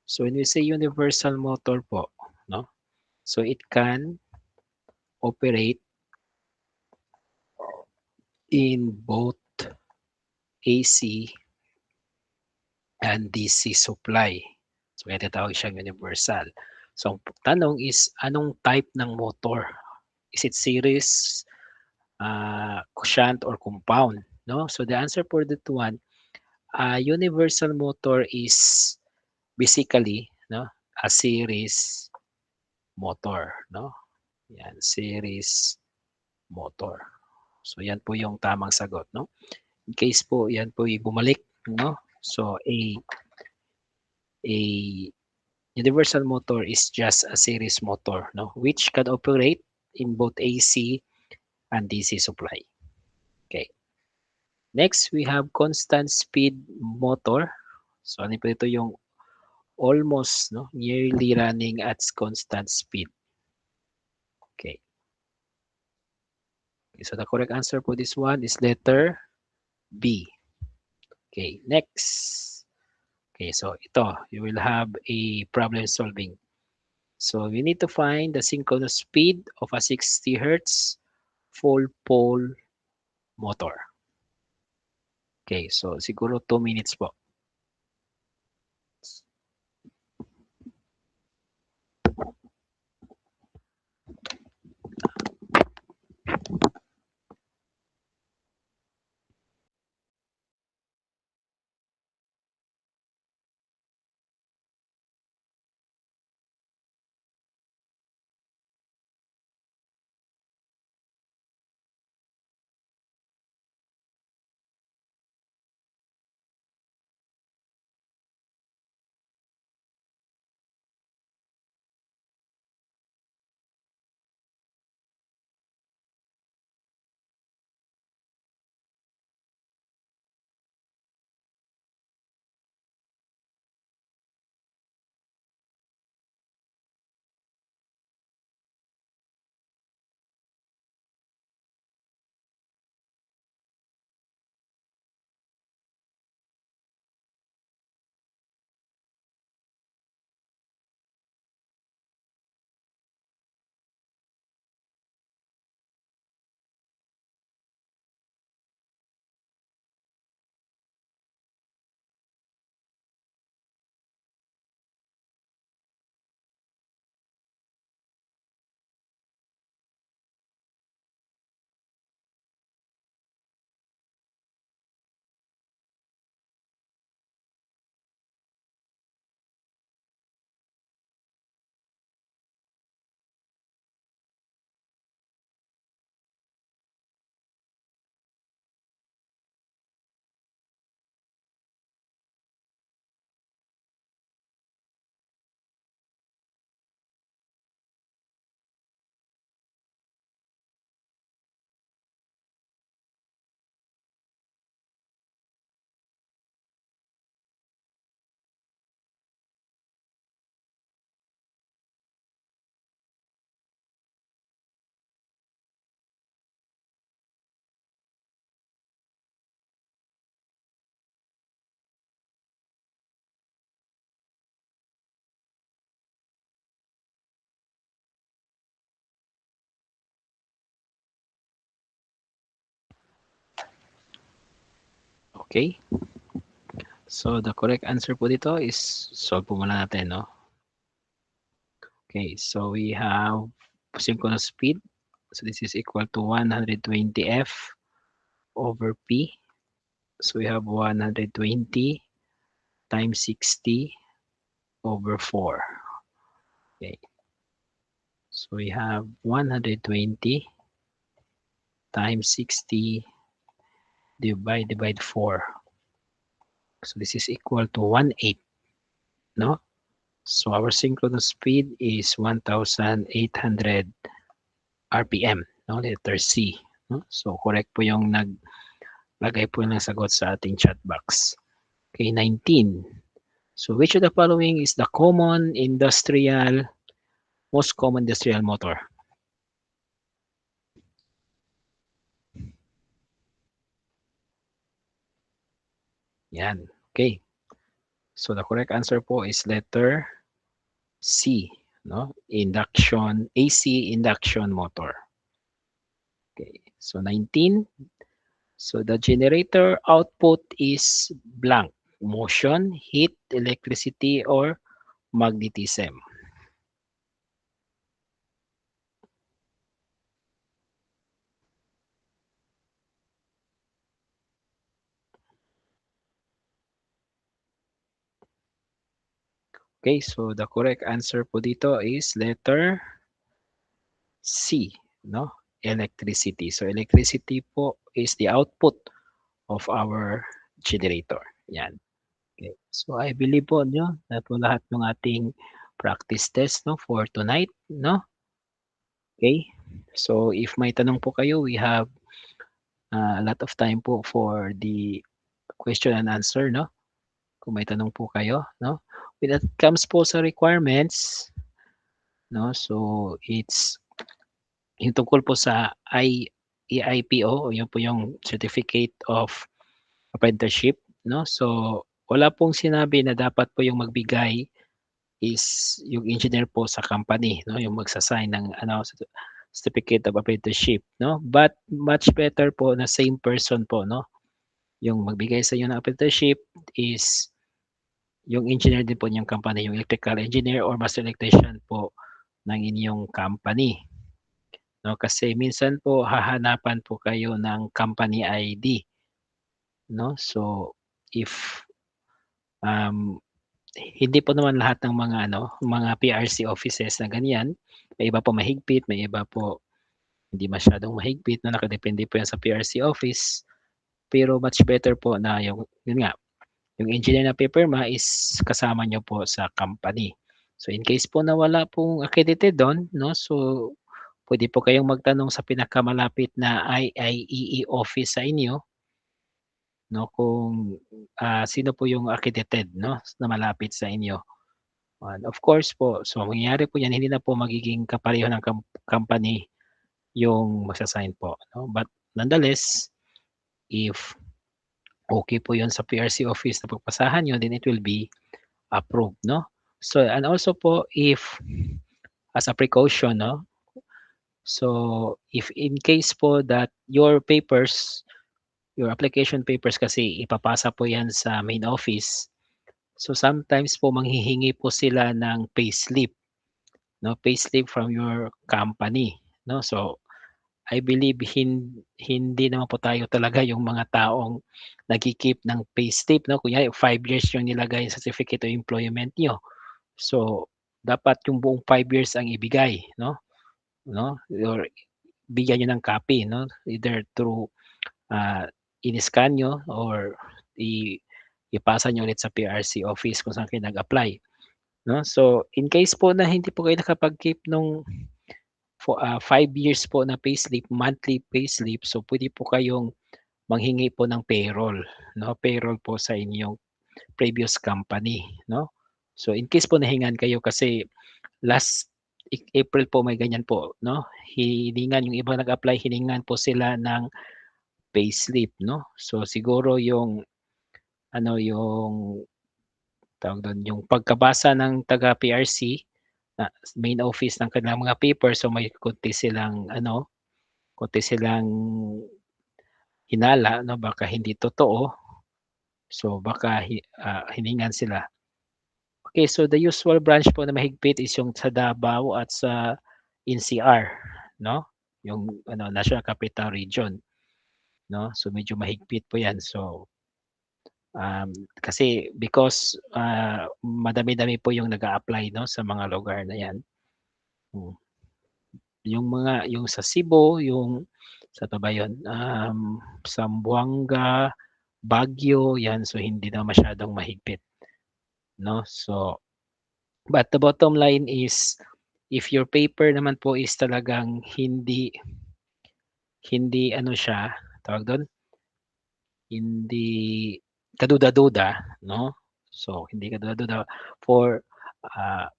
So when we say universal motor po, no, so it can operate in both AC and DC supply. So kaya tinatawag siyang universal. So ang tanong is, anong type ng motor? Is it series, shunt, or compound? No? So the answer for that one, universal motor is basically, no, a series motor. No? Yan, series motor. So yan po yung tamang sagot. No? In case po yan po bumalik, no? So a universal motor is just a series motor, no, which can operate in both AC and DC supply. Okay. Next, we have constant speed motor. So ano po ito yung almost, no, nearly running at constant speed. Okay. So the correct answer for this one is letter B. Okay, next. Okay, so ito, you will have a problem solving. So we need to find the synchronous speed of a 60 Hertz full pole motor. Okay, so siguro 2 minutes po. Okay? So the correct answer po dito is solve po muna natin, no? Okay, so we have synchronous speed. So this is equal to 120 F over P. So we have 120 times 60 over 4. Okay. So we have 120 times 60 divided by 4. So this is equal to 1/8, no? So our synchronous speed is 1,800 RPM, no? Letter C, no? So correct po yung naglagay po ng sagot sa ating chat box. Okay, 19. So which of the following is the most common industrial motor? Yan. Okay. So the correct answer po is letter C, no? AC induction motor. Okay. So 19. So the generator output is blank. Motion, heat, electricity, or magnetism. Okay, so the correct answer po dito is letter C, no? Electricity. So electricity po is the output of our generator. Yan. Okay. So I believe po nyo na po lahat ng ating practice test, no, for tonight, no? Okay. So if may tanong po kayo, we have a lot of time po for the question and answer, no? Kung may tanong po kayo, no? When it comes po sa requirements, no? So it's yung tungkol po sa EIPO, yun po yung Certificate of Apprenticeship, no? So wala pong sinabi na dapat po yung magbigay is yung engineer po sa company, no? Yung magsa-sign ng ano, Certificate of Apprenticeship, no? But much better po na same person po, no? Yung magbigay sa inyo ng apprenticeship is yung engineer din po niyong company, yung electrical engineer or master electrician po ng inyong company. No, kasi minsan po hahanapan po kayo ng company ID, no? So if um, hindi po naman lahat ng mga ano, mga PRC offices na ganyan, may iba po mahigpit, may iba po hindi masyadong mahigpit, na nakadepende po yan sa PRC office. Pero much better po na yung yun nga, yung engineer na pipirma is kasama niyo po sa company. So in case po na wala pong accredited dun, no, so puwede po kayong magtanong sa pinakamalapit na IIEE office sa inyo, no, kung, sino po yung accredited, no, na malapit sa inyo. And of course po, so mangyayari po yan, hindi na po magiging kapareho ng company yung magsa-sign po, no. But nonetheless, if okay po yun sa PRC office na pagpasahan yun, then it will be approved, no. So and also po if as a precaution, no, so if in case po that your application papers kasi ipapasa po yan sa main office, so sometimes po manghihingi po sila ng payslip, no, payslip from your company, no. So I believe hindi naman po tayo talaga yung mga taong nagki-keep ng payslip, no. Kunyari 5 years yung nilagay sa certificate of employment niyo. So dapat yung buong 5 years ang ibigay, no, or bigyan niyo ng copy, no, either through, in-scan niyo or i ipasa niyo ulit sa PRC office kung saan kayo nag-apply, no. So in case po na hindi po kayo nakapag-keep nung 5 years po na payslip, monthly payslip, so puwede po kayong manghingi po ng payroll, no, payroll po sa inyong previous company, no. So in case po nahingan kayo kasi last April po may ganyan po, no, hiningan yung iba nag-apply, hiningan po sila ng payslip, no. So siguro yung ano, yung tawag dun, yung pagkabasa ng taga-PRC na main office ng kanilang mga papers, so may konti silang hinala, no, baka hindi totoo, So baka hiningan sila. Okay, so the usual branch po na mahigpit is yung sa Davao at sa NCR, 'no? Yung ano, National Capital Region, 'no? So medyo mahigpit po 'yan. So, kasi because, madami-dami po yung nag-a-apply 'no, sa mga lugar na 'yan. Hmm, yung sa Cebu, yung saan pa ba yun, Zamboanga, Baguio, 'yan. So hindi na masyadong mahigpit, 'no? So but the bottom line is, if your paper naman po is talagang hindi hindi ano siya, tawag dun, hindi kaduda-duda, 'no? So, hindi kaduda-duda for, ah,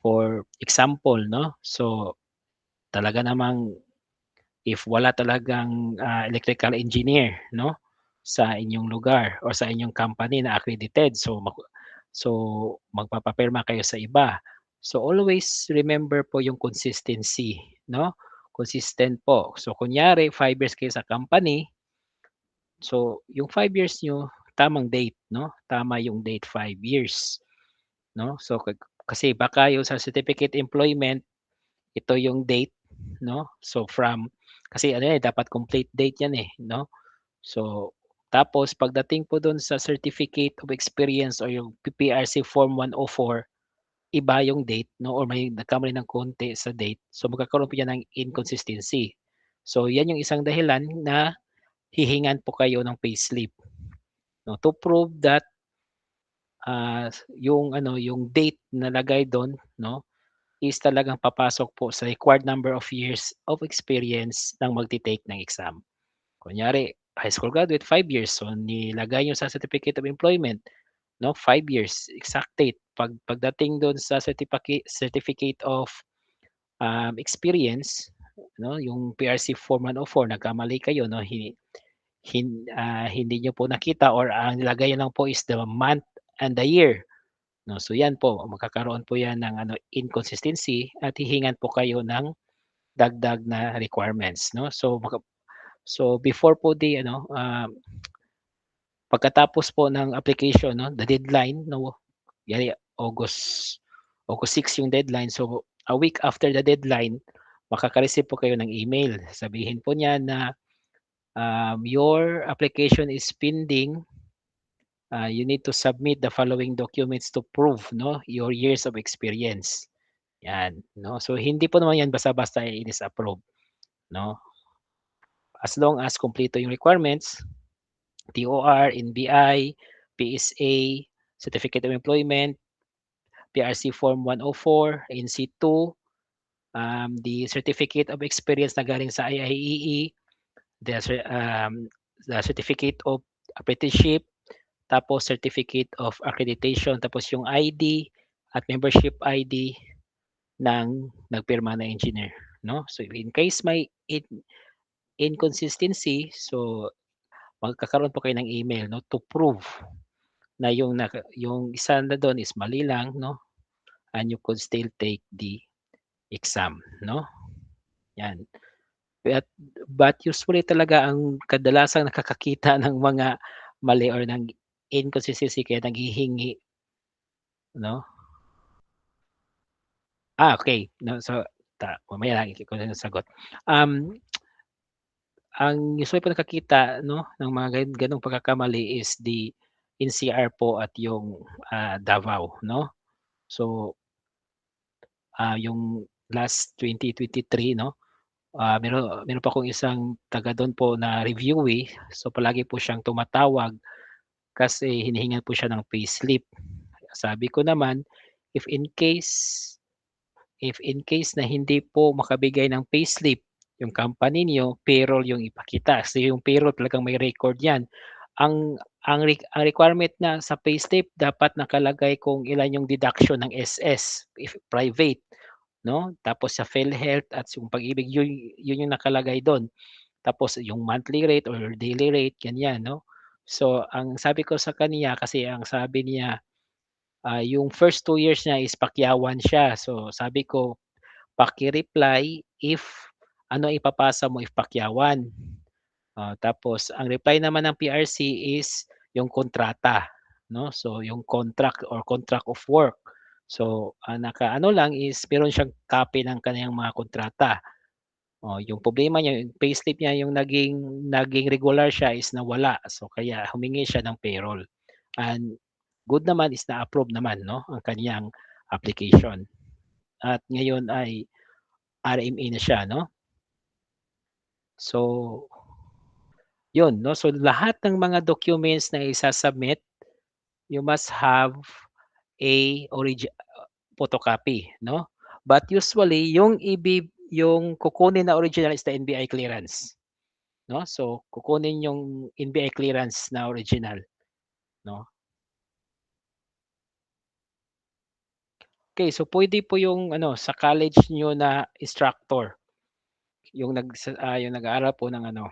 for example, 'no? So, talaga namang if wala talagang, electrical engineer, 'no, sa inyong lugar or sa inyong company na accredited, so magpapapirma kayo sa iba. So, always remember po yung consistency, 'no? Consistent po. So, kunyari 5 years kayo sa company, so yung 5 years niyo tamang date, 'no? Tama yung date, 5 years, 'no? So, kasi baka yung sa certificate employment, ito yung date, 'no? So, kasi ano yan, eh, dapat complete date yan, eh, 'no? So, tapos pagdating po dun sa certificate of experience or yung PPRC Form 104, iba yung date, 'no, or may nagkamali ng konti sa date. So, magkakaroon po yan ng inconsistency. So, yan yung isang dahilan na hihingan po kayo ng payslip, 'no, to prove that, yung ano, yung date na nalagay dun, 'no, is talagang papasok po sa required number of years of experience ng magte-take ng exam. Kunyari, high school graduate, 5 years, so nilagay niyo sa certificate of employment, 'no, 5 years, exact date. Pagdating dun sa certificate of, experience, 'no, yung PRC Form 104, nagkamali kayo, 'no, hindi niyo po nakita or ang nilagay niyo lang po is the month and the year. 'No, so 'yan po, magkakaroon po 'yan ng ano, inconsistency at hihingan po kayo ng dagdag na requirements, 'no. So before po ano, pagkatapos po ng application, 'no, the deadline, 'no, yari August 6 yung deadline, so a week after the deadline, makaka-receive po kayo ng email. Sabihin po niya na, "Your application is pending. You need to submit the following documents to prove, 'no, your years of experience." 'Yan, 'no. So hindi po naman 'yan basta-basta i-dis-approve, 'no. As long as kumpleto yung requirements, TOR, NBI, PSA, Certificate of Employment, PRC Form 104, NC2, the Certificate of Experience na galing sa IIEE, the the Certificate of Apprenticeship, tapos Certificate of Accreditation, tapos yung ID at membership ID ng nagpirma na engineer, 'no. So in case may inconsistency, so magkakaroon po kayo ng email, 'no, to prove na yung isa na dun is mali lang, 'no, and you could still take the exam, 'no, 'yan. But but usually talaga ang kadalasang nakakakita ng mga mali or ng inconsistency kaya naghihingi, 'no. Okey, 'no, so mamaya na ko na yung sagot. Um, ang usually po nakakita, 'no, ng mga gano'ng pagkakamali is the NCR po at yung, Davao, 'no. So, yung last 2023, 'no, meron pa akong isang taga dun po na reviewee, so palagi po siyang tumatawag kasi hinihingan po siya ng payslip. Sabi ko naman, if in case if in case na hindi po makabigay ng payslip yung company niyo, payroll yung ipakita. Kasi yung payroll talagang may record 'yan. Ang requirement na sa payslip dapat nakalagay kung ilan yung deduction ng SS if private, 'no? Tapos sa PhilHealth at yung Pag-ibig, yun yung nakalagay dun. Tapos yung monthly rate or daily rate, ganyan, 'no? So, ang sabi ko sa kanya kasi ang sabi niya, yung first 2 years niya is pakyawan siya. So, sabi ko, paki-reply if ano ipapasa mo if pakyawan. Tapos ang reply naman ng PRC is yung kontrata, 'no? So, yung contract of work. So, ang nakaano lang is meron siyang copy ng kaniyang mga kontrata. Oh, yung problema niya yung payslip niya yung naging regular siya is nawala. So, kaya humingi siya ng payroll and good naman is na-approve naman 'no, ang kaniyang application at ngayon ay RMA na siya 'no. So, yun 'no, so lahat ng mga documents na isa-submit, you must have a photocopy 'no. But usually yung kukunin na original is the NBI clearance 'no. So, kukunin yung NBI clearance na original 'no. Okey, so puwede po yung ano sa college niyo na instructor, yung nag-aaral po ng ano,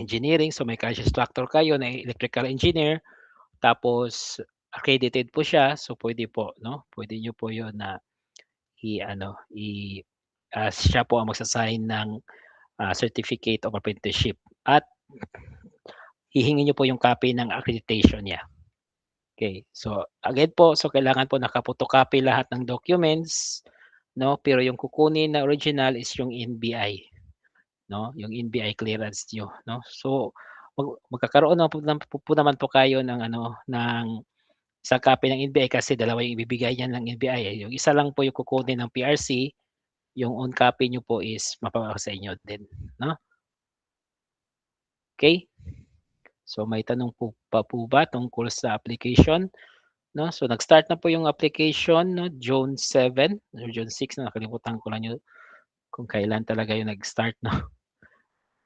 engineering. So, may college instructor kayo na electrical engineer tapos accredited po siya, so puwede po 'no, puwede niyo po yun na i-ano, siya po ang magsa-sign ng, certificate of apprenticeship at hihingi niyo po yung copy ng accreditation niya. Okay. So, again po, so kailangan po naka-photocopy lahat ng documents 'no, pero yung kukunin na original is yung NBI 'no, yung NBI clearance niyo 'no. So, magkakaroon naman po kayo ng ano, ng isang copy ng NBI kasi dalawa yung ibibigay niyan ng NBI, eh. Yung isa lang po yung kukunin ng PRC, yung own copy niyo po is mapapasa sa inyo din 'no, okey? So, may tanong po ba tungkol sa application 'no? So, nag-start na po yung application 'no, June 7 or June 6 na nakalimutan ko lang yung kung kailan talaga yung nag-start 'no,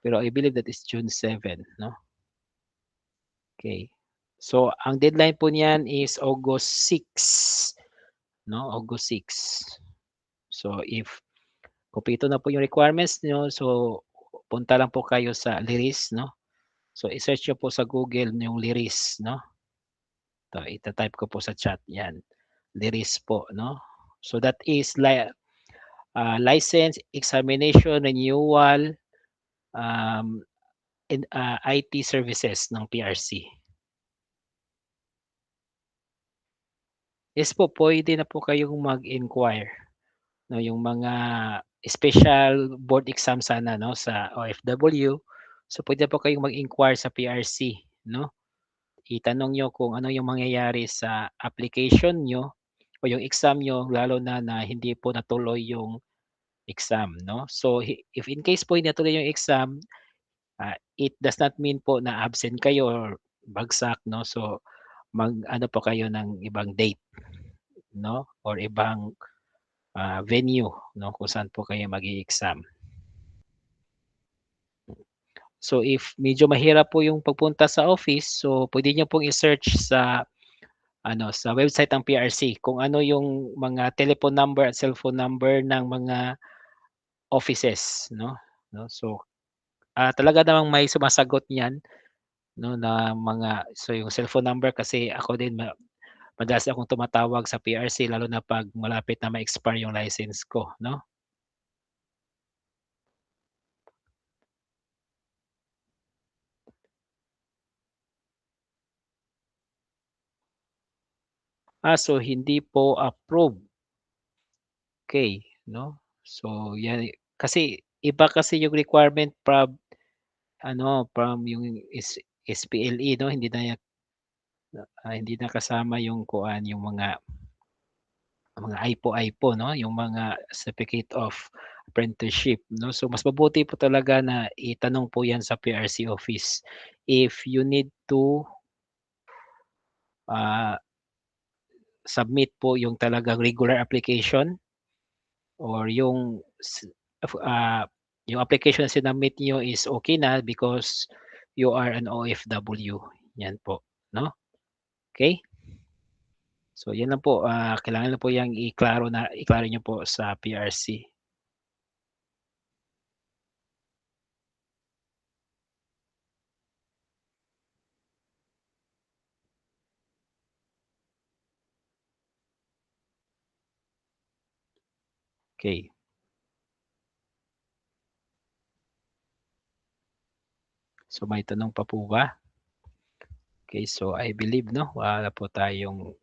pero I believe that is June 7 'no, okey. So, ang deadline po niyan is August 6 'no, August 6. So, if kumpleto na po yung requirements niyo, so punta lang po kayo sa Liris 'no. So, i-search niyo po sa Google yung Liris 'no. Ita-type ko po sa chat 'yan, Liris po 'no. So, that is license examination renewal, um, IT services ng PRC. Yes po, puwede na po kayong mag-inquire 'no, yung mga special board exam sana 'no, sa OFW. So, puwede po kayong mag-inquire sa PRC 'no. Itanong niyo kung ano yung mangyayari sa application niyo o yung exam niyo lalo na hindi po natuloy yung exam 'no. So, if in case po hindi natuloy yung exam, it does not mean po na absent kayo or bagsak 'no. So, mag-ano po kayo ng ibang date 'no or ibang, venue 'no kung saan po kayo mag-e-exam. So, if medyo mahirap po yung pagpunta sa office, so puwede niyo pong i-search sa ano, sa website ng PRC kung ano yung mga telephone number at cellphone number ng mga offices 'no. So, talaga namang may sumasagot niyan 'no na mga so yung cellphone number kasi ako din madalas akong tumatawag sa PRC lalo na 'pag malapit na ma-expire yung license ko 'no. So hindi po approve, okey 'no. So yan, kasi iba kasi yung requirement from ano, from yung SPLE 'no, hindi na kasama yung yung mga IPO-IPO 'no, yung mga certificate of apprenticeship 'no. So mas mabuti po talaga na itanong po yan sa PRC office if you need to, ah, submit po yung talagang regular application or yung application na sinubmit niyo is okey na because you are an OFW, yan po 'no, okey? So yan lang po, kailangan lang po yang iklaro niyo po sa PRC. Okey. So may tanong pa po ba? Okay, so I believe 'no, wala po tayong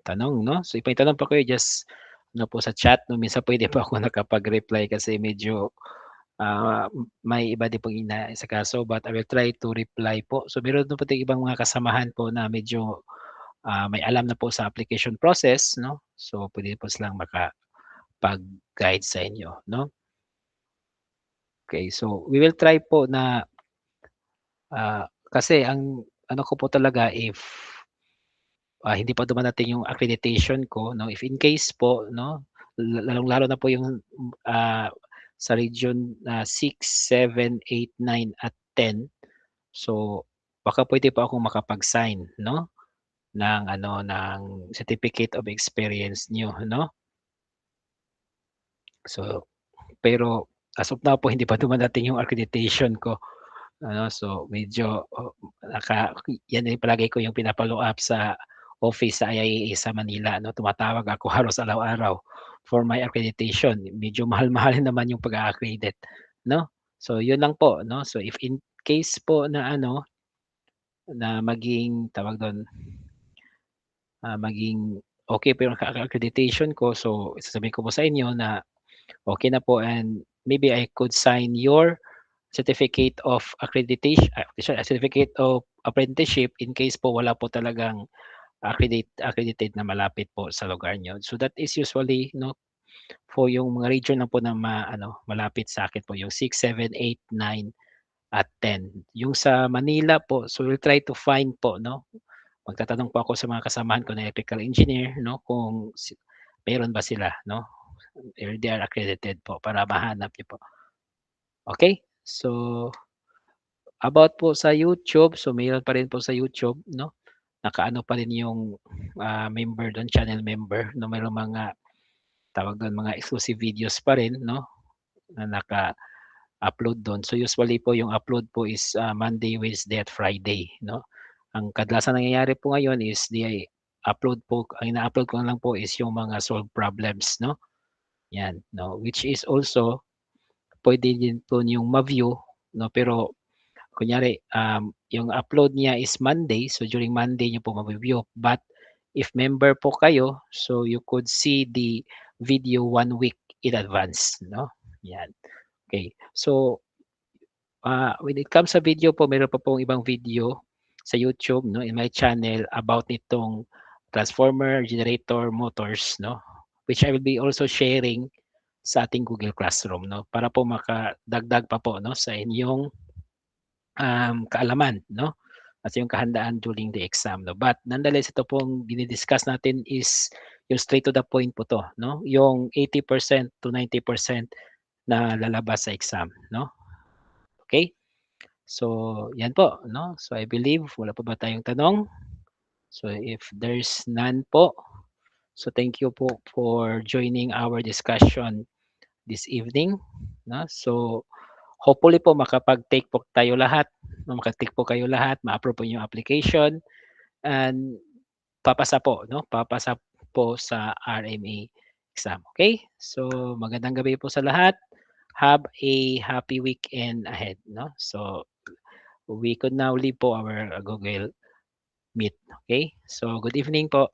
tanong 'no. So may tanong pa kayo just ano po sa chat 'no, minsan puwede po ako nakapag-reply kasi medyo, may iba din pong inaasikaso but I will try to reply po. So meron din po tayong ibang mga kasamahan po na medyo, may alam na po sa application process 'no, so puwede po silang makapag-guide sa inyo 'no. Okay, so we will try po na, kasi ang ano ko po talaga if hindi pa dumadating yung accreditation ko 'no, if in case po 'no, lalong-lalo na po yung, sa region na 6, 7, 8, 9 at 10. So, baka puwede pa akong makapag-sign 'no, ng ano, ng certificate of experience niyo 'no. So, pero as of now po hindi pa dumadating yung accreditation ko ano, so medyo yan din palagi ko yung pinapa-follow up sa office sa IIA sa Manila 'no, tumatawag ako halos araw-araw for my accreditation. Medyo mahal-mahal naman yung pag-a-accredit 'no. So yun lang po 'no, so if in case po na ano, na maging tawag dun, maging okey po yung accreditation ko, so sasabihin ko po sa inyo na okey na po and maybe I could sign your certificate of certificate of apprenticeship in case po wala po talagang accredited na malapit po sa lugar niyo. So that is usually 'no, for yung mga region na po na malapit sa'kin po yung 6, 7, 8, 9 at 10. Yung sa Manila po, so we'll try to find po 'no, magtatanong po ako sa mga kasamahan ko na electrical engineer 'no, kung meron ba sila 'no, or they are accredited po para mahanap niyo po. Okey? So about po sa YouTube, so mayroon pa rin po sa YouTube 'no, nakaano pa rin yung, member dun, channel member 'no, merong mga tawag dun, mga exclusive videos pa rin 'no, na naka-upload dun. So usually po yung upload po is, Monday, Wednesday at Friday 'no. Ang kadalasan nangyayari po ngayon is ang ina-upload ko na lang po is yung mga solved problems 'no, 'yan 'no, which is also puwede din po niyong ma-view 'no, pero kunyari, yung upload niya is Monday, so during Monday niyo po mavi-view. But if member po kayo, so you could see the video 1 week in advance 'no, 'yan. Okay. So, when it comes sa video po, meron pa pong ibang video sa YouTube 'no, in my channel about nitong transformer, generator, motors 'no, which I will be also sharing sa ating Google Classroom 'no, para po makadagdag pa po 'no, sa inyong kaalaman 'no, at yung kahandaan during the exam 'no. But nonetheless ito pong dini-discuss natin is yung straight to the point po 'to 'no, yung 80% to 90% na lalabas sa exam 'no. Okay. So 'yan po 'no, so I believe wala pa ba tayong tanong? So if there's none po, so thank you po for joining our discussion this evening 'no. So hopefully po makapag-take po tayo lahat, maka-take po kayo lahat, ma-approve po yung application and papasa po 'no, papasa po sa RMA exam, okay. So magandang gabi po sa lahat. Have a happy weekend ahead 'no. So we could now leave po our Google Meet, okay. So good evening po.